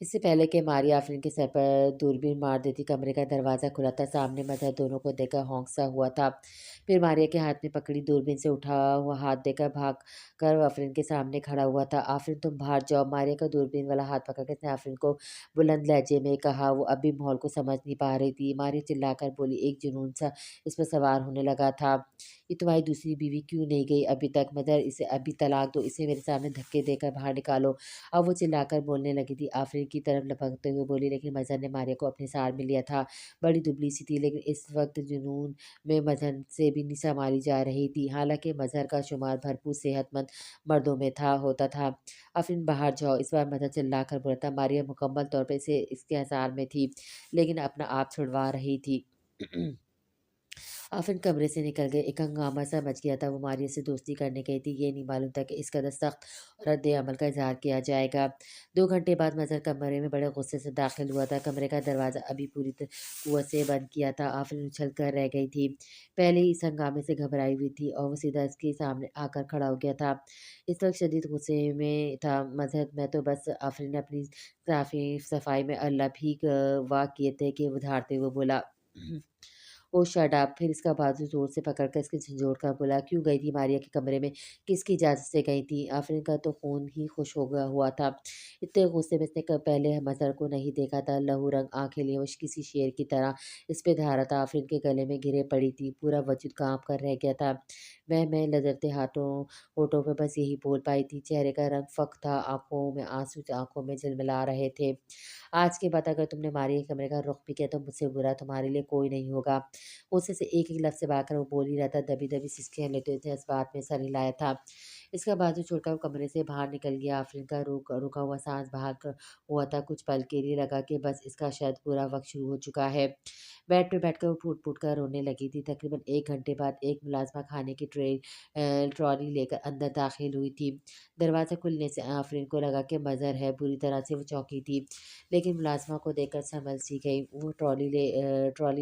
इससे पहले कि मारिया आफरीन के सर पर दूरबीन मार देती, कमरे का दरवाज़ा खुला था। सामने मज़हर दोनों को देखकर हौंक-सा हुआ था। फिर मारिया के हाथ में पकड़ी दूरबीन से उठा हुआ हाथ देकर भाग कर आफरीन के सामने खड़ा हुआ था। आफरीन, तुम बाहर जाओ। मारिया का दूरबीन वाला हाथ पकड़कर उसने आफरीन को बुलंद लहजे में कहा। वो अब भी माहौल को समझ नहीं पा रही थी। मारिया चिल्लाकर बोली, एक जुनून सा इस पर सवार होने लगा था। ये तुम्हारी दूसरी बीवी क्यों नहीं गई अभी तक? मदर, इसे अभी तलाक दो। इसे मेरे सामने धक्के देकर बाहर निकालो। अब वो चिल्लाकर बोलने लगी थी। आफरीन की तरफ लपकते हुए बोली, लेकिन मज़हर ने मारिया को अपने सार में लिया था। बड़ी दुबली सी थी, लेकिन इस वक्त जुनून में मज़हर से भी नहीं संभाली जा रही थी। हालांकि मज़हर का शुमार भरपूर सेहतमंद मर्दों में होता था। आफरीन, बाहर जाओ। इस बार मज़हर चिल्लाकर बोला था। मारिया मुकम्मल तौर पर इसके हसार में थी, लेकिन अपना आप छुड़वा रही थी। आफरीन कमरे से निकल गए। एक हंगामा सा मच गया था। वो मारिया से दोस्ती करने गई थी। ये नहीं मालूम था कि इस कदर सख्त और रद्द-ए-अमल का इज़हार किया जाएगा। 2 घंटे बाद मज़हर कमरे में बड़े गुस्से से दाखिल हुआ था। कमरे का दरवाज़ा अभी पूरी कुव्वत से बंद किया था। आफरीन उछल कर रह गई थी। पहले ही इस हंगामे से घबराई हुई थी, और वो सीधा इसके सामने आकर खड़ा हो गया था। इस वक्त शदीद गुस्से में था मज़हर। मैं तो बस, आफरीन ने अपनी सफाई में अल्लब ही वाह किए थे कि वो झाड़ते हुए बोला। ओह शट अप! फिर इसका बाजू ज़ोर से पकड़कर इसके झंझोड़ कर बोला, क्यों गई थी मारिया के कमरे में? किसकी इजाज़त से गई थी? आफ़रीन का तो खून ही खुश हो गया हुआ था। इतने गुस्से में इसने पहले मज़हर को नहीं देखा था। लहू रंग आँखें लिए वो किसी शेर की तरह इस पे धारा था। आफ़रीन के गले में घिरे पड़ी थी। पूरा वजूद काँप कर रह गया था। मैं लदरते होठों पे बस यही बोल पाई थी। चेहरे का रंग फ़क था, आँखों में आँसू आँखों में झिलमिला रहे थे। आज के बाद अगर तुमने मारिया के कमरे का रुख भी किया तो मुझसे बुरा तुम्हारे लिए कोई नहीं होगा। गुस्से से एक-एक लफ्ज़ चबाकर वो बोल ही रहा था, दबी-दबी सिसकियाँ लेते थे, इस बात में सर हिलाया था। इसका बाजू छोड़कर वो कमरे से बाहर निकल गया। आफ़रीन का रुका हुआ साँस भाग हुआ था। कुछ पल के लिए लगा कि बस इसका शायद पूरा वक़्त शुरू हो चुका है। बेड पे बैठकर वो फूट-फूट कर रोने लगी थी। तकरीबन 1 घंटे बाद एक मुलाज़िमा खाने की ट्रॉली लेकर अंदर दाख़िल हुई थी। दरवाज़ा खुलने से आफ़रीन को लगा कि मज़र है, बुरी तरह से वो चौंकी थी। लेकिन मुलाज़िमा को देखकर सँभल सी गई। वो ट्रॉली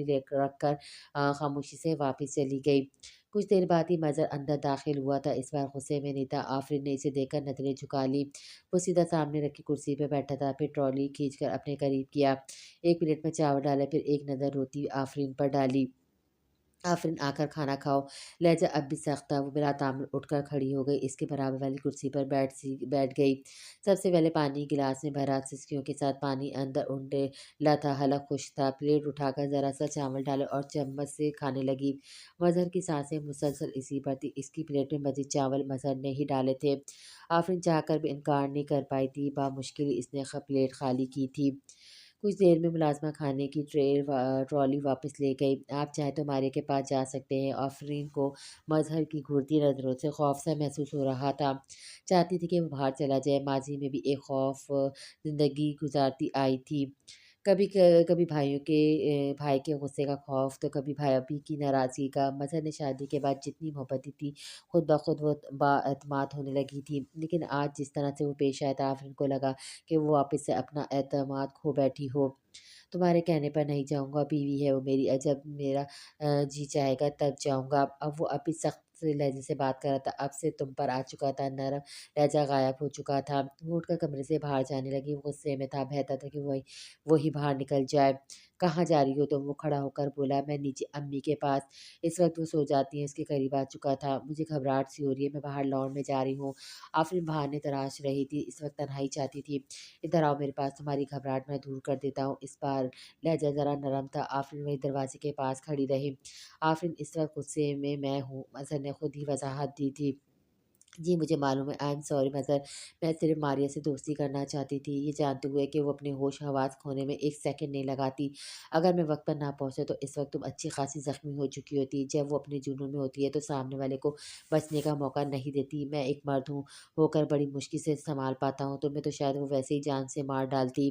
ले रख कर ख़ामोशी से वापस चली गई। कुछ देर बाद ही मज़र अंदर दाख़िल हुआ था। इस बार गुस्से में नहीं था। आफ़रीन ने इसे देखकर नज़रें झुका लीं। वो सीधा सामने रखी कुर्सी पे बैठा था, फिर ट्रॉली खींचकर अपने करीब किया। एक प्लेट में चावल डाले, फिर एक नज़र रोती आफ़रीन पर डाली। आफ़रीन आकर खाना खाओ। लहज़ा अब भी सख्त था। वो बिला ताम्मुल उठकर खड़ी हो गई। इसके बराबर वाली कुर्सी पर बैठ गई। सबसे पहले पानी गिलास में भरा, सिसकियों के साथ पानी अंदर उंडेला था, हलक खुश्क था। प्लेट उठाकर ज़रा-सा चावल डाले और चम्मच से खाने लगी। मज़हर की सांसें मुसलसल इसी पर थीं। इसकी प्लेट में मज़ीद चावल मज़हर ने ही डाले थे। आफ़रीन चाहकर भी इनकार नहीं कर पाई थी। बामुश्किल इसने प्लेट खाली की थी। कुछ देर में मुलाज़िमा खाने की ट्रॉली वापस ले गई। आप चाहें तो मारिया के पास जा सकते हैं। आफ़रीन को मज़हर की घूरती नज़रों से खौफ़-सा महसूस हो रहा था। चाहती थी कि वो बाहर चला जाए। माज़ी में भी एक खौफ़ ज़िंदगी गुज़ारती आई थी। कभी भाई के गुस्से का खौफ़, तो कभी भाभी की नाराज़गी का। मज़हर ने शादी के बाद जितनी मोहब्बत दी थी, खुद ब खुद वो बाएतमाद होने लगी थी। लेकिन आज जिस तरह से वो पेश आया था, आफ़रीन को लगा कि वो वापस से अपना एतमाद खो बैठी हो। तुम्हारे कहने पर नहीं जाऊँगा, बीवी है वो मेरी, जब मेरा जी चाहेगा तब जाऊँगा। अब वो अभी सख्त से लहज़े से बात कर रहा था, अब से तुम पर आ चुका था, नरम लहज़ा गायब हो चुका था। वो उठकर कमरे से बाहर जाने लगी, वो गुस्से में था, बेहतर था कि वो ही बाहर निकल जाए। कहाँ जा रही हो तुम? वो खड़ा होकर बोला, मैं नीचे अम्मी के पास। इस वक़्त वो सो जाती हैं, इसके करीब आ चुका था। मुझे घबराहट सी हो रही है, मैं बाहर लॉन में जा रही हूँ। आफ़रीन बहाने तराश रही थी, इस वक़्त तन्हाई चाहती थी। इधर आओ मेरे पास, तुम्हारी घबराहट मैं दूर कर देता हूँ। इस बार लहज़ा ज़रा नरम था। आफ़रीन वहीं दरवाज़े के पास खड़ी रही। आफ़रीन इस वक़्त गुस्से में मैं हूँ, अज़हर ने खुद ही वज़ाहत दी थी। जी, मुझे मालूम है, आई एम सॉरी मदर, मैं सिर्फ़ मारिया से दोस्ती करना चाहती थी, ये जानते हुए कि वो अपने होश-हवास खोने में 1 सेकंड नहीं लगाती। अगर मैं वक़्त पर ना पहुँचा तो इस वक़्त तुम अच्छी खासी ज़ख्मी हो चुकी होती। जब वो अपने जुनून में होती है तो सामने वाले को बचने का मौका नहीं देती। मैं एक मर्द हूँ, होकर बड़ी मुश्किल से सँभाल पाता हूँ, तुम्हें तो शायद वो वैसे ही जान से मार डालती।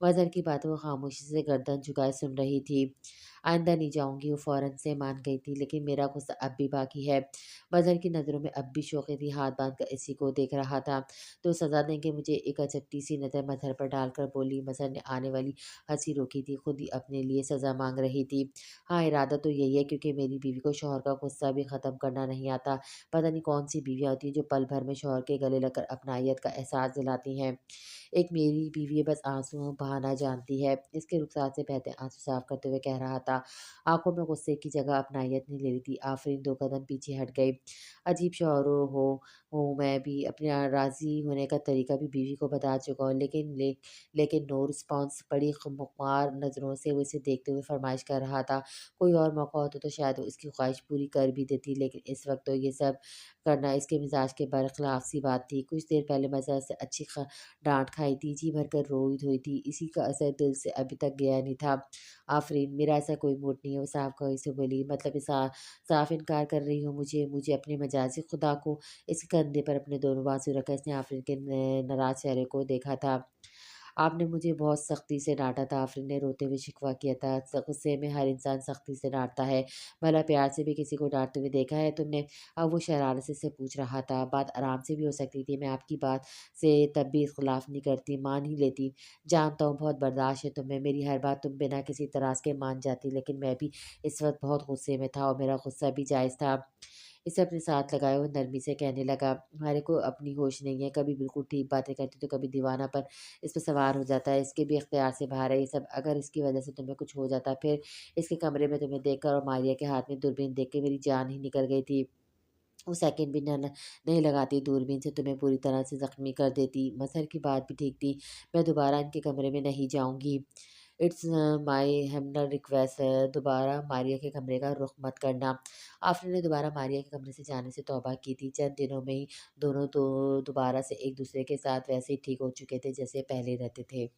मज़हर की बातों को खामोशी से गर्दन झुकाए सुन रही थी। आइंदा नहीं जाऊँगी, वो फ़ौरन से मान गई थी, लेकिन मेरा गुस्सा अब भी बाकी है। मज़हर की नज़रों में अब भी शोख़ी थी, हाथ बाँधकर इसी को देख रहा था। तो सज़ा देंगे मुझे, एक अचपटी-सी नज़र मज़हर पर डालकर बोली। मज़हर ने आने वाली हँसी रोकी थी, खुद ही अपने लिए सज़ा माँग रही थी। हाँ, इरादा तो यही है, क्योंकि मेरी बीवी को शौहर का गुस्सा भी ख़त्म करना नहीं आता। पता नहीं कौन-सी बीवियाँ होती हैं जो पल भर में शौहर के गले लगकर अपनाहियत का एहसास दिलाती हैं। एक मेरी बीवी बस आँसू बहाना जानती है। इसके रुखसार से बहते आँसू साफ़ करते हुए कह रहा था। आँखों में गुस्से की जगह अपनाहियत नहीं ले रही थी। आफ़रीन 2 कदम पीछे हट गई। अजीब शौहरो हो हूँ मैं भी, अपने राज़ी होने का तरीका भी बीवी को बता चुका हूँ, लेकिन नो रिस्पॉन्स। बड़ी खुमार नज़रों से वो इसे देखते हुए फ़रमाइश कर रहा था। कोई और मौका होता तो शायद वो इसकी ख़्वाहिश पूरी कर भी देती, लेकिन इस वक़्त तो ये सब करना इसके मिज़ाज के बरख़िलाफ़ सी बात थी। कुछ देर पहले मज़हर से अच्छी डाँट खाई थी, जी भरकर रोई धोई थी। इसी का असर दिल से अभी तक गया नहीं था। आफ़रीन, मेरा ऐसा कोई मूड नहीं है, वो साफ़ कही से बोली। मतलब साफ़ इनकार कर रही हो मुझे अपने मजाज़ी खुदा को। इसके कंधे पर अपने दोनों बाजू रखकर इसने आफ़रीन के नाराज़ चेहरे को देखा था। आपने मुझे बहुत सख्ती से डाँटा था, आफ़रीन ने रोते हुए शिकवा किया था। गुस्से में हर इंसान सख्ती से डाँटता है, भला प्यार से भी किसी को डाँटते हुए देखा है तुमने? अब वो शरारत से पूछ रहा था। बात आराम से भी हो सकती थी, मैं आपकी बात से तब भी इख़्तिलाफ़ नहीं करती, मान ही लेती। जानता हूँ बहुत बर्दाश्त है तुम्हें, मेरी हर बात तुम बिना किसी एतराज़ के मान जाती, लेकिन मैं भी इस वक़्त बहुत गुस्से में था और मेरा गुस्सा भी जायज़ था। इसे अपने साथ लगाए हुए नरमी से कहने लगा, हमारे को अपनी होश नहीं है, कभी बिल्कुल ठीक बातें करती तो कभी दीवानापन इस पे सवार हो जाता है, इसके भी इख्तियार से बाहर है ये सब। अगर इसकी वजह से तुम्हें कुछ हो जाता फिर? इसके कमरे में तुम्हें देखकर और मारिया के हाथ में दूरबीन देख के मेरी जान ही निकल गई थी। वो सेकंड भी न नहीं लगाती, दूरबीन से तुम्हें पूरी तरह से ज़ख्मी कर देती। मज़हर की बात भी ठीक थी, मैं दोबारा इनके कमरे में नहीं जाऊँगी। इट्स माय हम्बल रिक्वेस्ट, दोबारा मारिया के कमरे का रुख मत करना। आफ़रीन ने दोबारा मारिया के कमरे से जाने से तौबा की थी। चंद दिनों में ही दोनों दोबारा से एक-दूसरे के साथ वैसे ही ठीक हो चुके थे जैसे पहले रहते थे।